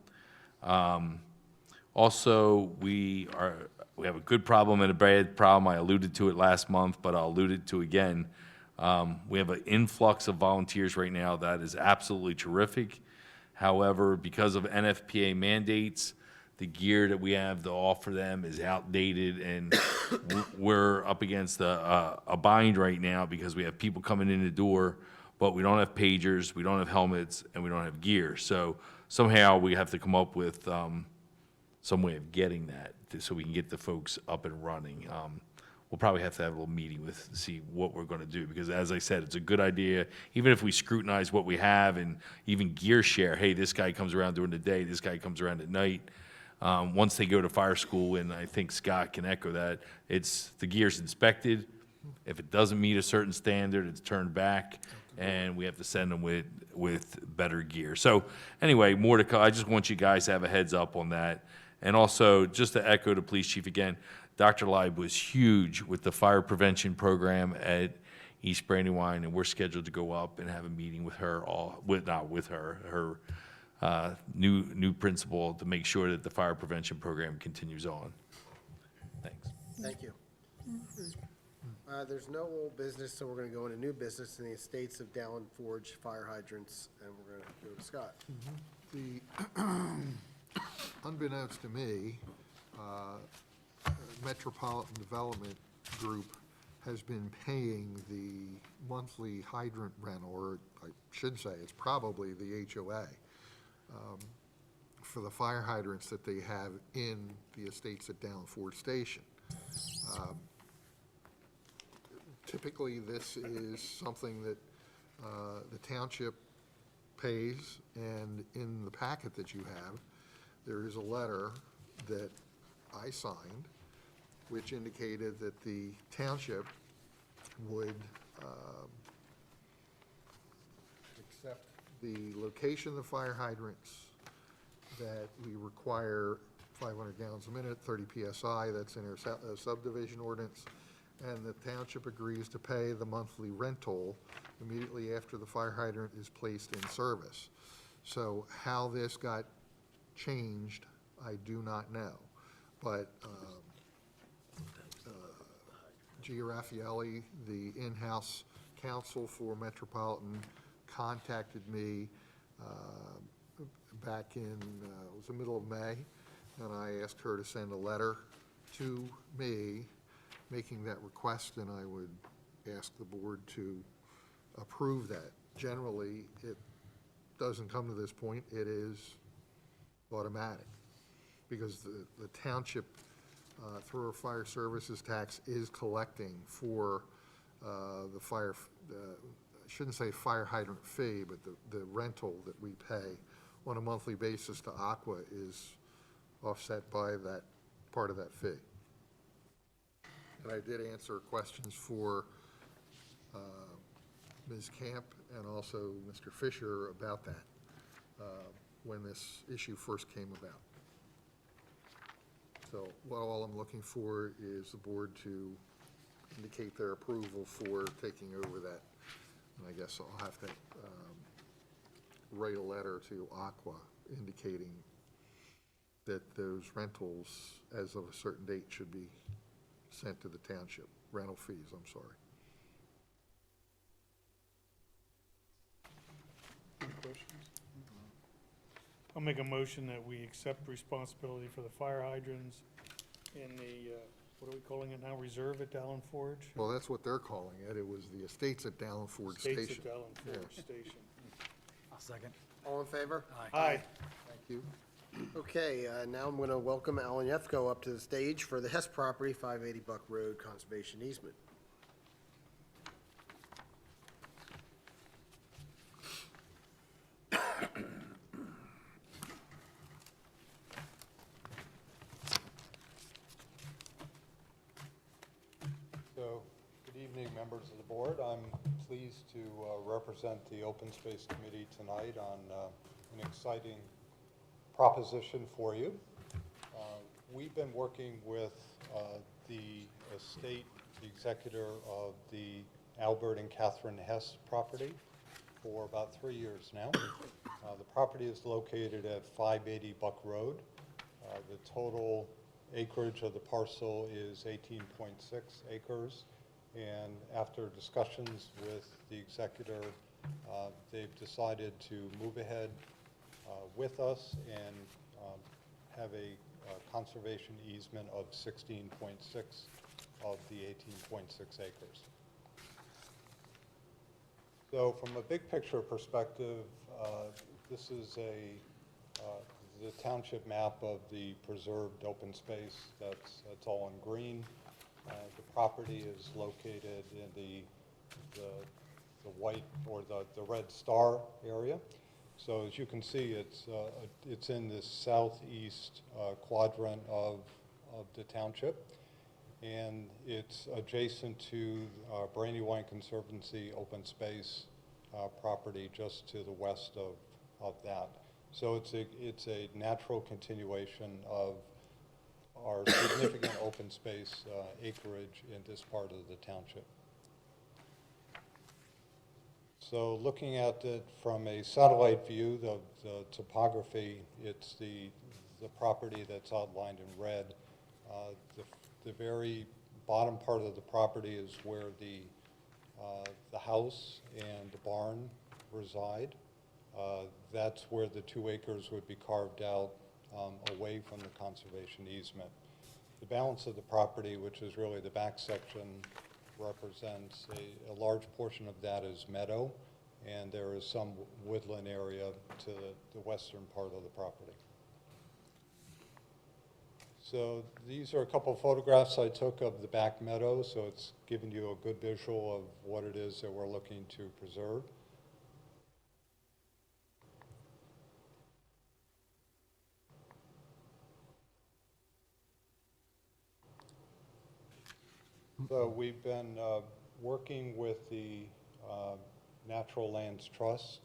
Also, we have a good problem and a bad problem. I alluded to it last month, but I'll allude to it again. We have an influx of volunteers right now that is absolutely terrific. However, because of NFPA mandates, the gear that we have to offer them is outdated, and we're up against a bind right now because we have people coming in the door, but we don't have pagers, we don't have helmets, and we don't have gear. So somehow we have to come up with some way of getting that, so we can get the folks up and running. We'll probably have to have a little meeting with, see what we're gonna do, because as I said, it's a good idea, even if we scrutinize what we have and even gear share, hey, this guy comes around during the day, this guy comes around at night. Once they go to fire school, and I think Scott can echo that, it's, the gear's inspected. If it doesn't meet a certain standard, it's turned back, and we have to send them with better gear. So anyway, more to come. I just want you guys to have a heads up on that. And also, just to echo the police chief again, Dr. Leib was huge with the fire prevention program at East Brandywine, and we're scheduled to go up and have a meeting with her, not with her, her new principal, to make sure that the fire prevention program continues on. Thanks. Thank you. There's no old business, so we're going to go into new business in the estates of Dallin Forge fire hydrants, and we're going to go to Scott. The, unbeknownst to me, Metropolitan Development Group has been paying the monthly hydrant rental, or I should say, it's probably the HOA, for the fire hydrants that they have in the estates at Dallin Forge Station. Typically, this is something that the township pays, and in the packet that you have, there is a letter that I signed, which indicated that the township would accept the location of the fire hydrants, that we require 500 gallons a minute, 30 PSI, that's in our subdivision ordinance, and the township agrees to pay the monthly rental immediately after the fire hydrant is placed in service. So how this got changed, I do not know. But Gia Raffaelli, the in-house counsel for Metropolitan, contacted me back in, it was the middle of May, and I asked her to send a letter to me making that request, and I would ask the board to approve that. Generally, it doesn't come to this point, it is automatic, because the township, through our fire services tax, is collecting for the fire, I shouldn't say fire hydrant fee, but the rental that we pay on a monthly basis to Aqua is offset by that part of that fee. And I did answer questions for Ms. Camp and also Mr. Fisher about that when this issue first came about. So what all I'm looking for is the board to indicate their approval for taking over that. And I guess I'll have to write a letter to Aqua indicating that those rentals, as of a certain date, should be sent to the township. Rental fees, I'm sorry. Any questions? I'll make a motion that we accept responsibility for the fire hydrants in the, what are we calling it now, reserve at Dallin Forge? Well, that's what they're calling it. It was the estates at Dallin Forge States Station. at Dallin Forge Station. I'll second. All in favor? Aye. Thank you. Okay, now I'm going to welcome Alan Yefko up to the stage for the Hess property, 580 Buck Road Conservation Easement. So, good evening, members of the board. I'm pleased to represent the Open Space Committee tonight on an exciting proposition for you. We've been working with the estate, the executor of the Albert and Catherine Hess property for about 3 years now. The property is located at 580 Buck Road. The total acreage of the parcel is 18.6 acres, and after discussions with the executor, they've decided to move ahead with us and have a conservation easement of 16.6 of the 18.6 acres. So from a big picture perspective, this is the township map of the preserved open space. That's all in green. The property is located in the white or the red star area. So as you can see, it's in the southeast quadrant of the township, and it's adjacent to Brandywine Conservancy open space property just to the west of that. So it's a natural continuation of our significant open space acreage in this part of the township. So looking at it from a satellite view, the topography, it's the property that's outlined in red. The very bottom part of the property is where the house and the barn reside. That's where the 2 acres would be carved out away from the conservation easement. The balance of the property, which is really the back section, represents a large portion of that is meadow, and there is some woodland area to the western part of the property. So these are a couple of photographs I took of the back meadow, so it's giving you a good visual of what it is that we're looking to preserve. So we've been working with the Natural Lands Trust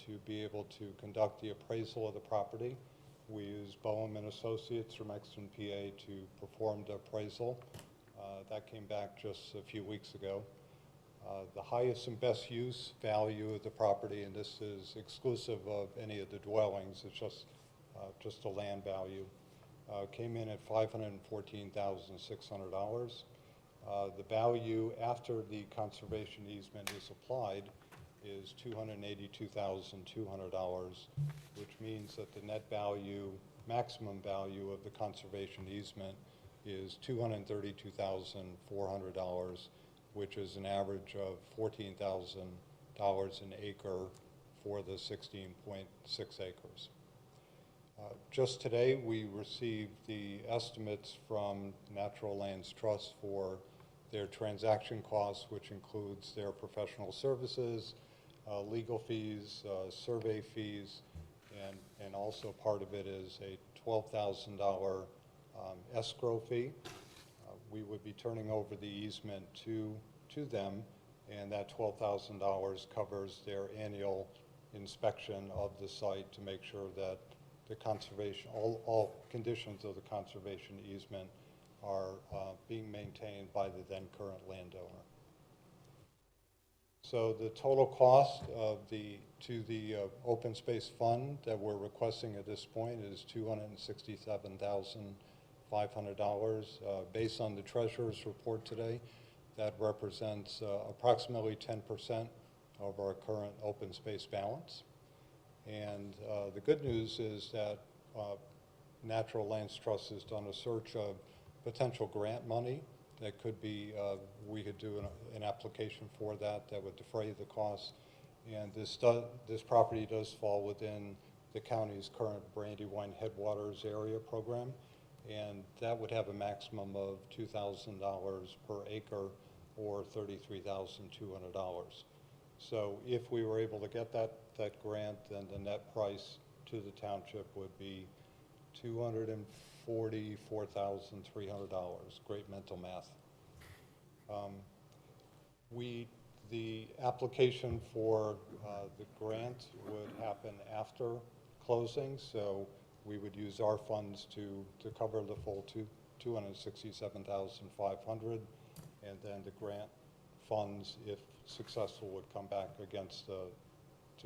to be able to conduct the appraisal of the property. We use Boehm and Associates from Exton, PA to perform the appraisal. That came back just a few weeks ago. The highest and best use value of the property, and this is exclusive of any of the dwellings, it's just the land value, came in at $514,600. The value after the conservation easement is applied is $282,200, which means that the net value, maximum value of the conservation easement is $232,400, which is an average of $14,000 an acre for the 16.6 acres. Just today, we received the estimates from Natural Lands Trust for their transaction costs, which includes their professional services, legal fees, survey fees, and also part of it is a $12,000 escrow fee. We would be turning over the easement to them, and that $12,000 covers their annual inspection of the site to make sure that the conservation, all conditions of the conservation easement are being maintained by the then current landowner. So the total cost of the open space fund that we're requesting at this point is $267,500. Based on the treasurer's report today, that represents approximately 10% of our current open space balance. And the good news is that Natural Lands Trust has done a search of potential grant money that could be, we could do an application for that would defray the cost. And this property does fall within the county's current Brandywine Headwaters area program, and that would have a maximum of $2,000 per acre or $33,200. So if we were able to get that grant, then the net price to the township would be $244,300. Great mental math. The application for the grant would happen after closing, so we would use our funds to cover the full $267,500, and then the grant funds, if successful, would come back against to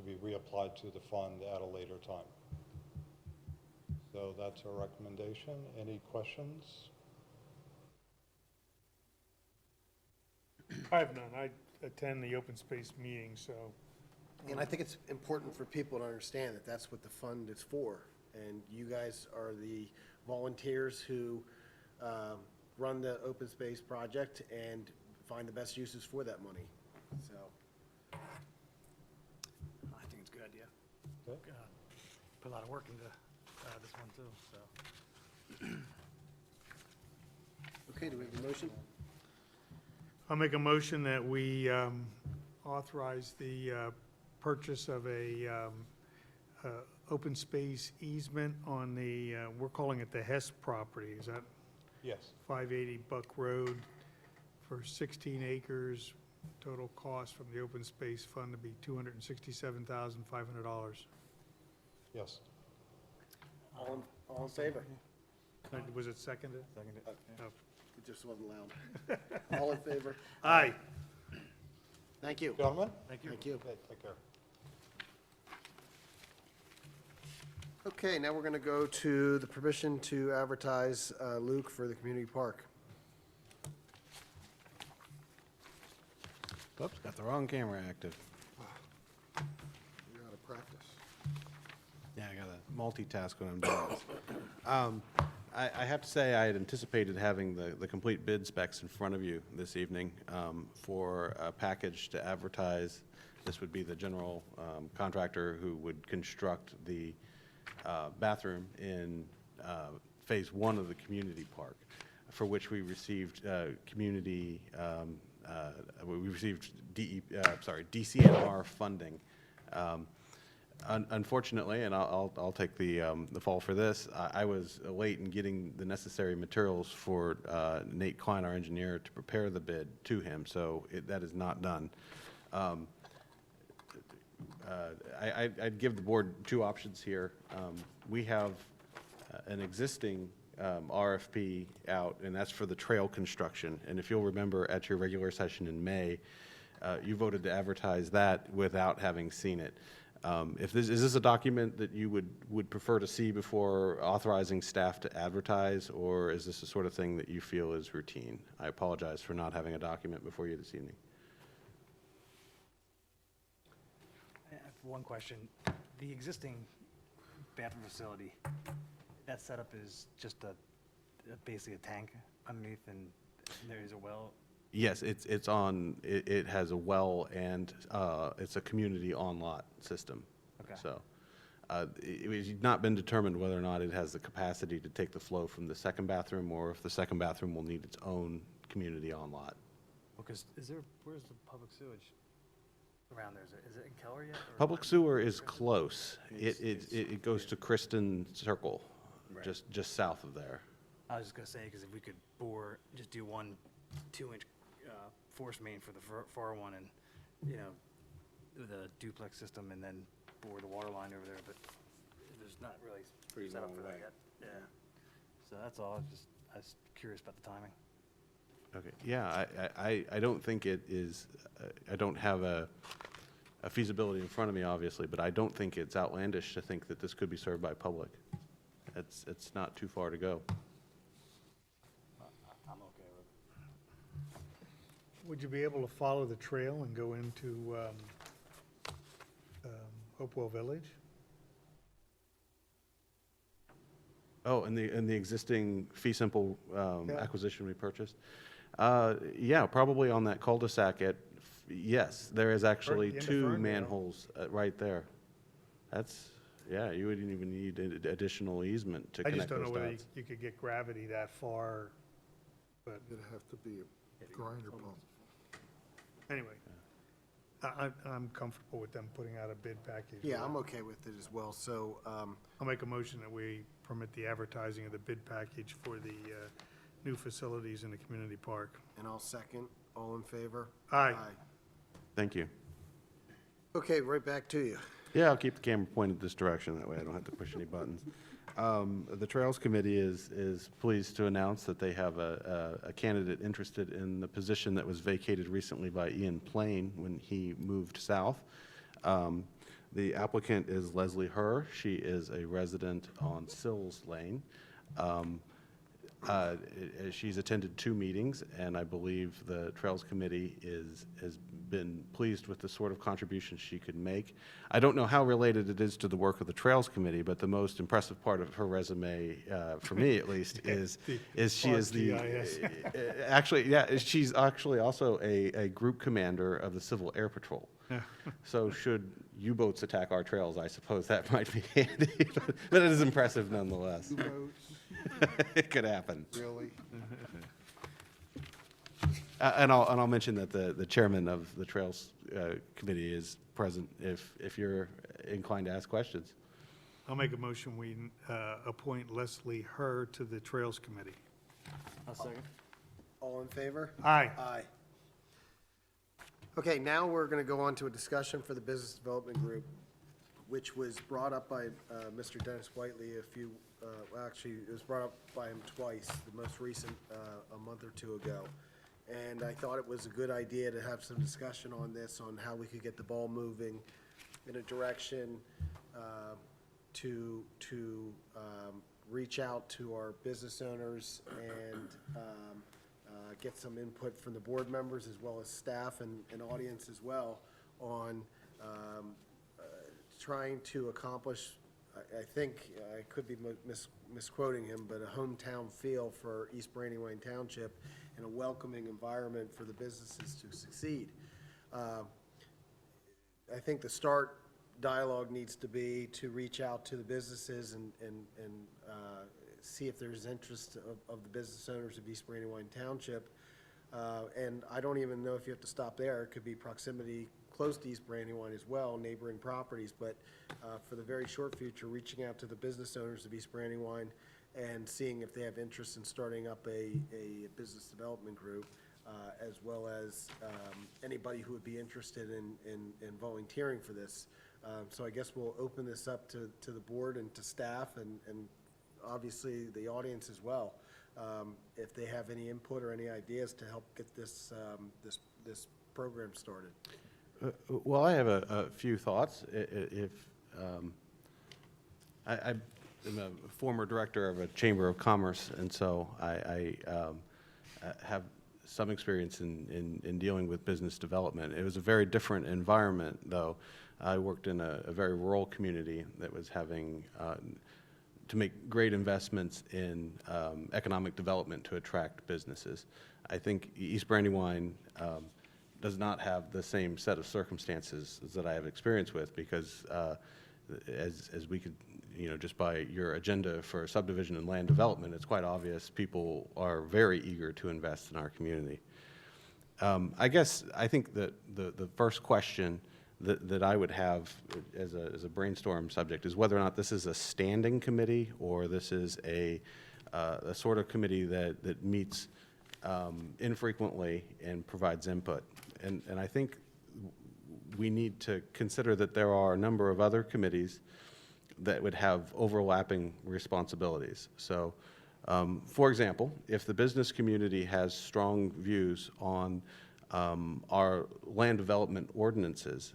be reapplied to the fund at a later time. So that's our recommendation. Any questions? I have none. I attend the open space meeting, so. And I think it's important for people to understand that that's what the fund is for. And you guys are the volunteers who run the open space project and find the best uses for that money. So put a lot of work into this one too, so. Okay, do we have a motion? I'll make a motion that we authorize the purchase of a open space easement on the, we're calling it the Hess property, is that Yes. 580 Buck Road for 16 acres, total cost from the open space fund to be $267,500. Yes. All in favor? Was it seconded? It just wasn't loud. All in favor? Aye. Thank you. Gentlemen? Thank you. Okay, take care. Okay, now we're going to go to the permission to advertise Luke for the community park. Oops, got the wrong camera active. You're out of practice. Yeah, I gotta multitask when I'm doing this. I have to say, I had anticipated having the complete bid specs in front of you this evening for a package to advertise. This would be the general contractor who would construct the bathroom in Phase 1 of the community park, for which we received DCNR funding. Unfortunately, and I'll take the fall for this, I was late in getting the necessary materials for Nate Klein, our engineer, to prepare the bid to him, so that is not done. I'd give the board two options here. We have an existing RFP out, and that's for the trail construction. And if you'll remember, at your regular session in May, you voted to advertise that without having seen it. Is this a document that you would prefer to see before authorizing staff to advertise, or is this the sort of thing that you feel is routine? I apologize for not having a document before you this evening. I have one question. The existing bathroom facility, that setup is just basically a tank underneath, and there is a well? Yes, it has a well, and it's a community on-lot system. Okay. So it's not been determined whether or not it has the capacity to take the flow from the second bathroom, or if the second bathroom will need its own community on-lot. Because where's the public sewage around there? Is it in Keller yet? or Public what? sewer is close. It goes to Kristen Circle, just south of there. I was just gonna say, because if we could just do 1 2-inch force main for the far one, and, with a duplex system, and then bore the water line over there, but there's not really set up for that yet. Yeah. So that's all, I was curious about the timing. Okay, yeah, I don't think it is, I don't have a feasibility in front of me, obviously, but I don't think it's outlandish to think that this could be served by public. It's not too far to go. I'm okay with it. Would you be able to follow the trail and go into Hopewell Village? Oh, and the existing fee simple Yeah. acquisition we purchased? Yeah, probably on that cul-de-sac yes, there is actually the end of two Ferndale. manholes right there. Yeah, you wouldn't even need additional easement to I just connect don't know those whether dots. you could get gravity that far, but It'd have to be a grinder pump. anyway. I'm comfortable with them putting out a bid package. Yeah, I'm okay with it as well. So, I'll make a motion that we permit the advertising of the bid package for the new facilities in the community park. and I'll second. All in favor? Aye. Thank you. Okay, right back to you. Yeah, I'll keep the camera pointed this direction, that way I don't have to push any buttons. The Trails Committee is pleased to announce that they have a candidate interested in the position that was vacated recently by Ian Plain when he moved south. The applicant is Leslie Herr. She is a resident on Sills Lane. She's attended 2 meetings, and I believe the Trails Committee has been pleased with the sort of contribution she could make. I don't know how related it is to the work of the Trails Committee, but the most impressive part of her resume, for me at least, is she is the, RGIS. actually, yeah, she's actually also a group commander of the Civil Air Patrol. So should U-boats attack our trails, I suppose that might be handy, but it is impressive nonetheless. It could happen. Really? And I'll mention that the chairman of the Trails Committee is present if you're inclined to ask questions. I'll make a motion, we appoint Leslie Herr to the Trails Committee. All in favor? Aye. Aye. Okay, now we're going to go on to a discussion for the Business Development Group, which was brought up by Mr. Dennis Whiteley well, actually, it was brought up by him twice, the most recent, a month or two ago. And I thought it was a good idea to have some discussion on this, on how we could get the ball moving in a direction to reach out to our business owners and get some input from the board members as well as staff and audience as well on trying to accomplish, I think, I could be misquoting him, but a hometown feel for East Brandywine Township and a welcoming environment for the businesses to succeed. I think the start dialogue needs to be to reach out to the businesses and see if there's interest of the business owners of East Brandywine Township. And I don't even know if you have to stop there. It could be proximity close to East Brandywine as well, neighboring properties. But for the very short future, reaching out to the business owners of East Brandywine and seeing if they have interest in starting up a business development group, as well as anybody who would be interested in volunteering for this. So I guess we'll open this up to the board and to staff and obviously the audience as well, if they have any input or any ideas to help get this program started. Well, I have a few thoughts. I am a former director of a chamber of commerce, and so I have some experience in dealing with business development. It was a very different environment, though. I worked in a very rural community that was having to make great investments in economic development to attract businesses. I think East Brandywine does not have the same set of circumstances that I have experience with, because as we could, just by your agenda for subdivision and land development, it's quite obvious people are very eager to invest in our community. I think that the first question that I would have as a brainstorm subject is whether or not this is a standing committee or this is a sort of committee that meets infrequently and provides input. And I think we need to consider that there are a number of other committees that would have overlapping responsibilities. So, for example, if the business community has strong views on our land development ordinances,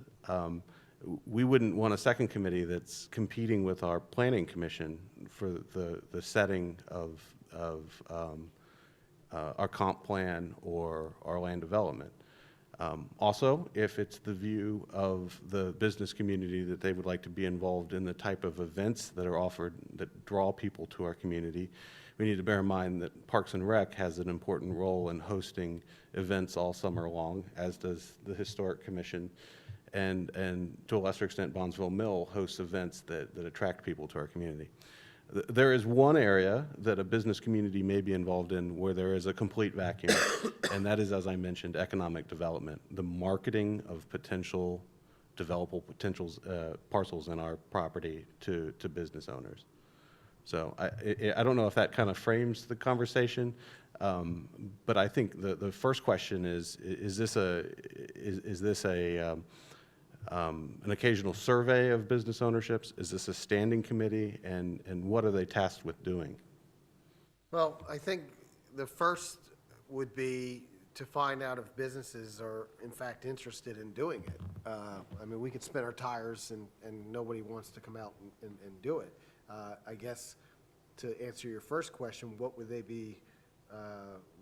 we wouldn't want a second committee that's competing with our planning commission for the setting of our comp plan or our land development. Also, if it's the view of the business community that they would like to be involved in the type of events that are offered that draw people to our community, we need to bear in mind that Parks and Rec has an important role in hosting events all summer long, as does the Historic Commission, and to a lesser extent, Bondsville Mill hosts events that attract people to our community. There is one area that a business community may be involved in where there is a complete vacuum, and that is, as I mentioned, economic development, the marketing of potential developable parcels in our property to business owners. So I don't know if that kind of frames the conversation, but I think the first question is this an occasional survey of business ownerships? Is this a standing committee, and what are they tasked with doing? Well, I think the first would be to find out if businesses are in fact interested in doing it. I mean, we could spin our tires and nobody wants to come out and do it. I guess to answer your first question, what would they be,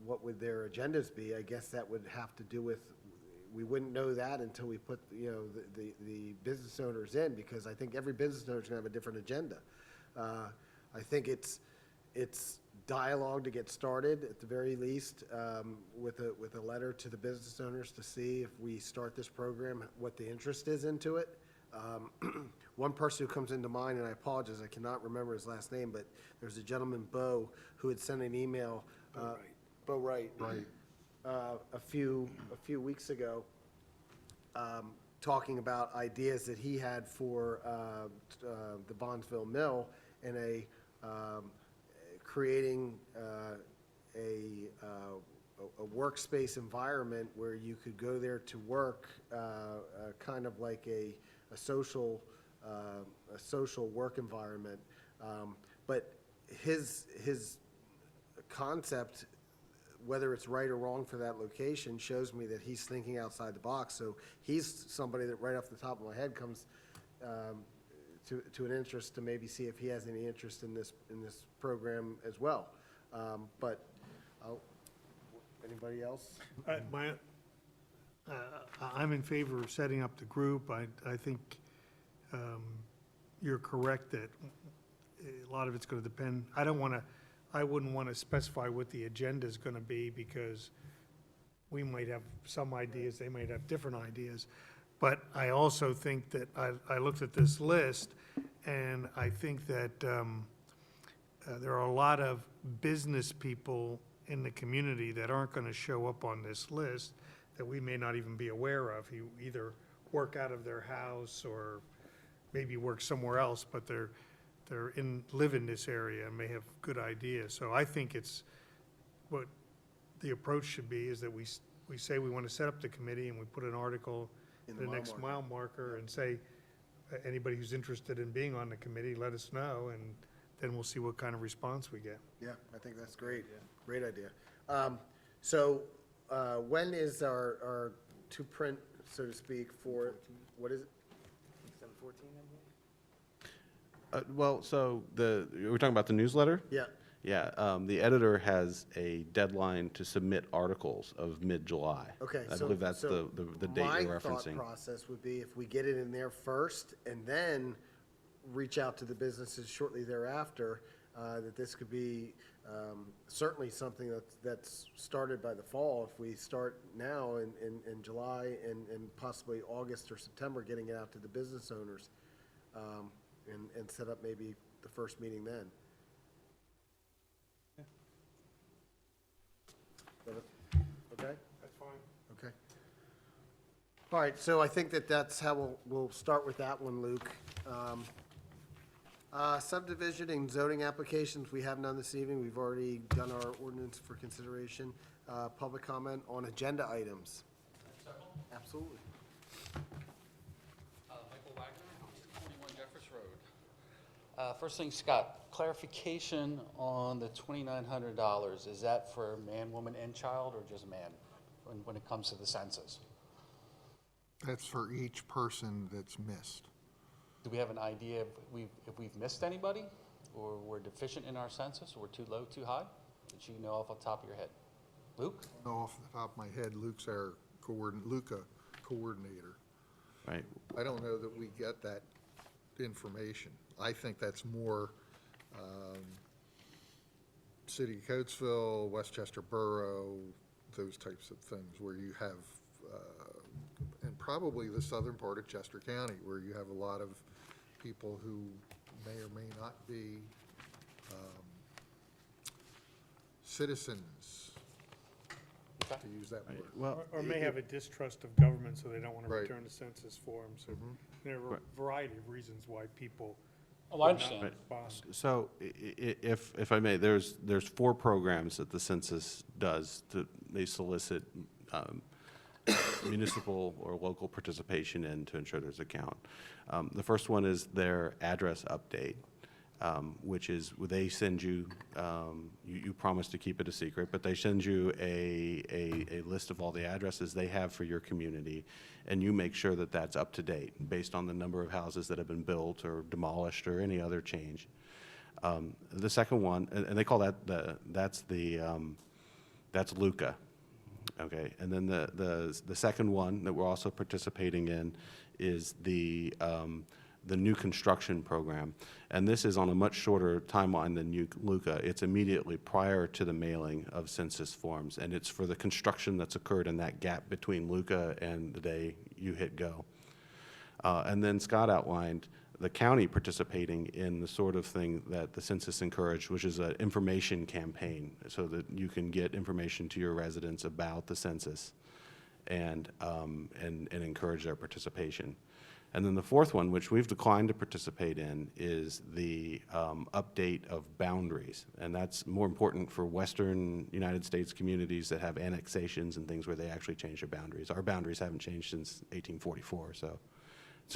what would their agendas be? I guess that would have to do with, we wouldn't know that until we put, the business owners in, because I think every business owner is going to have a different agenda. I think it's dialogue to get started at the very least, with a letter to the business owners to see if we start this program, what the interest is into it. One person who comes into mind, and I apologize, I cannot remember his last name, but there's a gentleman, Bo, who had sent an email. Bo Wright. Right. A few weeks ago, talking about ideas that he had for the Bondsville Mill and creating a workspace environment where you could go there to work, kind of like a social work environment. But his concept, whether it's right or wrong for that location, shows me that he's thinking outside the box. So he's somebody that right off the top of my head comes to an interest to maybe see if he has any interest in this program as well. But anybody else? I'm in favor of setting up the group. I think you're correct that a lot of it's going to depend. I wouldn't want to specify what the agenda is going to be, because we might have some ideas, they might have different ideas. But I also think that I looked at this list, and I think that there are a lot of business people in the community that aren't going to show up on this list that we may not even be aware of. You either work out of their house or maybe work somewhere else, but live in this area and may have good ideas. So I think what the approach should be is that we say we want to set up the committee, and we put an article in the next mile marker and say, anybody who's interested in being on the committee, let us know, and then we'll see what kind of response we get. Yeah, I think that's great. Great idea. So when is our to print, so to speak, for, what is it? 7/14, Well, so we're talking about the newsletter? Yeah. Yeah, the editor has a deadline to submit articles of mid-July. Okay. I believe that's the date you're My thought referencing. process would be if we get it in there first and then reach out to the businesses shortly thereafter, that this could be certainly something that's started by the fall. If we start now in July and possibly August or September, getting it out to the business owners, and set up maybe the first meeting then. Okay? That's fine. Okay. All right, so I think that's how we'll start with that one, Luke. Subdivision and zoning applications, we have none this evening. We've already done our ordinance for consideration. Public comment on agenda items. Absolutely. Michael Wagner, 21 Jeffers Road. First thing, Scott, clarification on the $2,900. Is that for man, woman, and child, or just man, when it comes to the census? That's for each person that's missed. Do we have an idea if we've missed anybody, or we're deficient in our census, or we're too low, too high, that you know off the top of your head? Luke? No, off the top of my head, Luke's our coordinator. Right. I don't know that we get that information. I think that's more City of Coatesville, Westchester Borough, those types of things, where you have, and probably the southern part of Chester County, where you have a lot of people who may or may not be citizens, to use that word. Well, Or may have a distrust of government, so they don't want to Right. return the census forms. So there are a variety of reasons why people Oh, I would not understand. respond. so if I may, there's 4 programs that the census does. They solicit municipal or local participation in to ensure there's a count. The first one is their address update, which is, they send you, you promise to keep it a secret, but they send you a list of all the addresses they have for your community, and you make sure that that's up to date based on the number of houses that have been built or demolished or any other change. The second one, and they call that's Luca. Okay, and then the second one that we're also participating in is the new construction program. And this is on a much shorter timeline than Luca. It's immediately prior to the mailing of census forms, and it's for the construction that's occurred in that gap between Luca and the day you hit go. And then Scott outlined the county participating in the sort of thing that the census encouraged, which is an information campaign, so that you can get information to your residents about the census and encourage their participation. And then the fourth one, which we've declined to participate in, is the update of boundaries. And that's more important for western United States communities that have annexations and things where they actually change their boundaries. Our boundaries haven't changed since 1844, so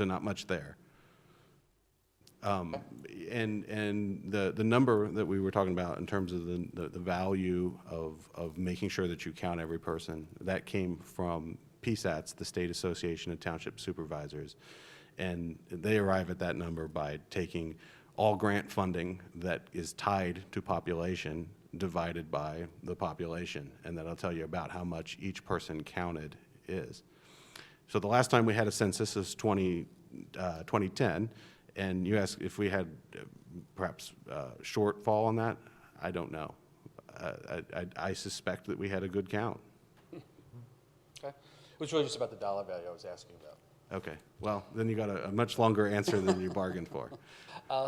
not much there. And the number that we were talking about in terms of the value of making sure that you count every person, that came from PSATs, the State Association of Township Supervisors. And they arrive at that number by taking all grant funding that is tied to population divided by the population. And that'll tell you about how much each person counted is. So the last time we had a census was 2010. And you asked if we had perhaps a shortfall on that. I don't know. I suspect that we had a good count. Okay. It was really just about the dollar value I was asking about. Okay. Well, then you got a much longer answer than you bargained for.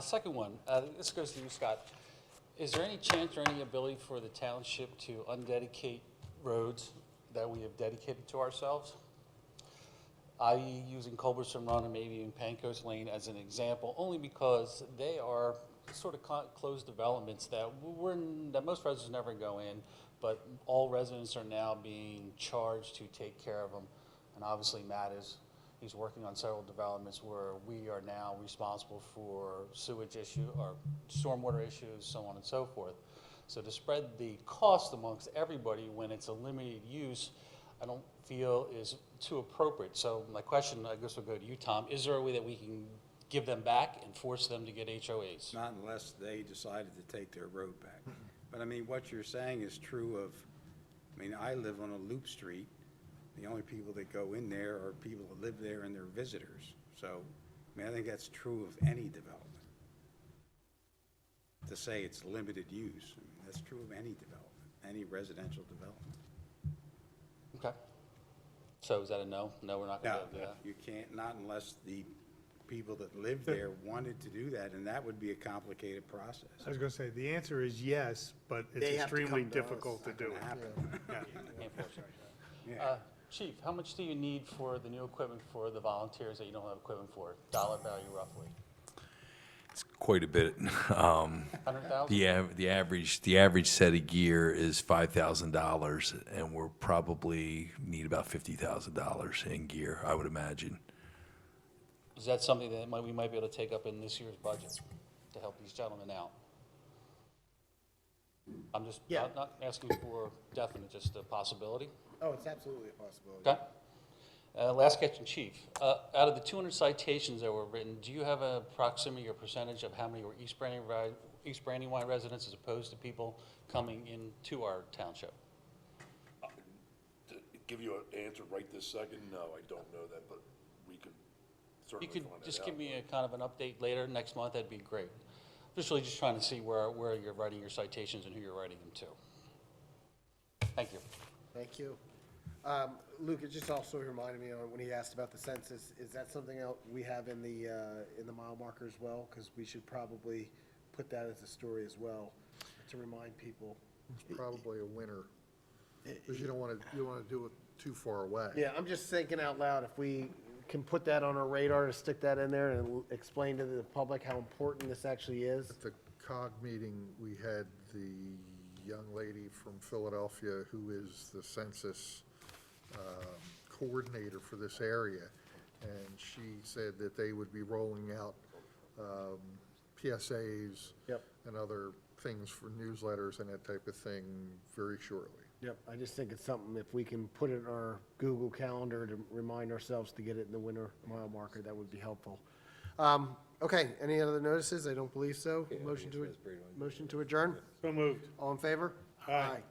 Second one, this goes to you, Scott. Is there any chance or any ability for the township to undedicate roads that we have dedicated to ourselves? I.e. using Culbertson Run and maybe even Pancoast Lane as an example, only because they are sort of closed developments that most residents never go in, but all residents are now being charged to take care of them. And obviously Matt he's working on several developments where we are now responsible for sewage issue or stormwater issues, so on and so forth. So to spread the cost amongst everybody when it's a limited use, I don't feel is too appropriate. So my question, I guess, will go to you, Tom. Is there a way that we can give them back and force them to get HOAs? Not unless they decided to take their road back. But I mean, what you're saying is true of, I mean, I live on a loop street. The only people that go in there are people that live there and they're visitors. So, I mean, I think that's true of any development. To say it's limited use, I mean, that's true of any development, any residential development. Okay. So is that a no? No, we're not going No, to do that? you can't, not unless the people that live there wanted to do that, and that would be a complicated process. I was going to say, the answer is yes, but it's They have to extremely come to us. difficult to do it. Yeah. Can't force it. Yeah. Chief, how much do you need for the new equipment for the volunteers that you don't have equipment for? Dollar value roughly? It's quite a bit. 100,000? The average set of gear is $5,000, and we're probably need about $50,000 in gear, I would imagine. Is that something that we might be able to take up in this year's budget to help these gentlemen out? I'm just Yeah. not asking for definite, just a possibility. Oh, it's absolutely a possibility. Okay. Last question, Chief. Out of the 200 citations that were written, do you have a proximity or percentage of how many were East Brandywine residents as opposed to people coming into our township? To give you an answer right this second, no, I don't know that, but we could You certainly could find that just out. give me a kind of an update later, next month, that'd be great. Just really just trying to see where you're writing your citations and who you're writing them to. Thank you. Thank you. Luke, it just also reminded me when he asked about the census, is that something else we have in the mile marker as well? Because we should probably put that as a story as well to remind people. It's probably a winner, because you don't want to do it too far away. Yeah, I'm just thinking out loud, if we can put that on our radar to stick that in there and explain to the public how important this actually is. At the COG meeting, we had the young lady from Philadelphia who is the census coordinator for this area, and she said that they would be rolling out PSAs Yep. and other things for newsletters and that type of thing very shortly. Yep, I just think it's something, if we can put it in our Google Calendar to remind ourselves to get it in the winter mile marker, that would be helpful. Okay, any other notices? I don't believe so. Motion to adjourn? So moved. All in favor? Aye.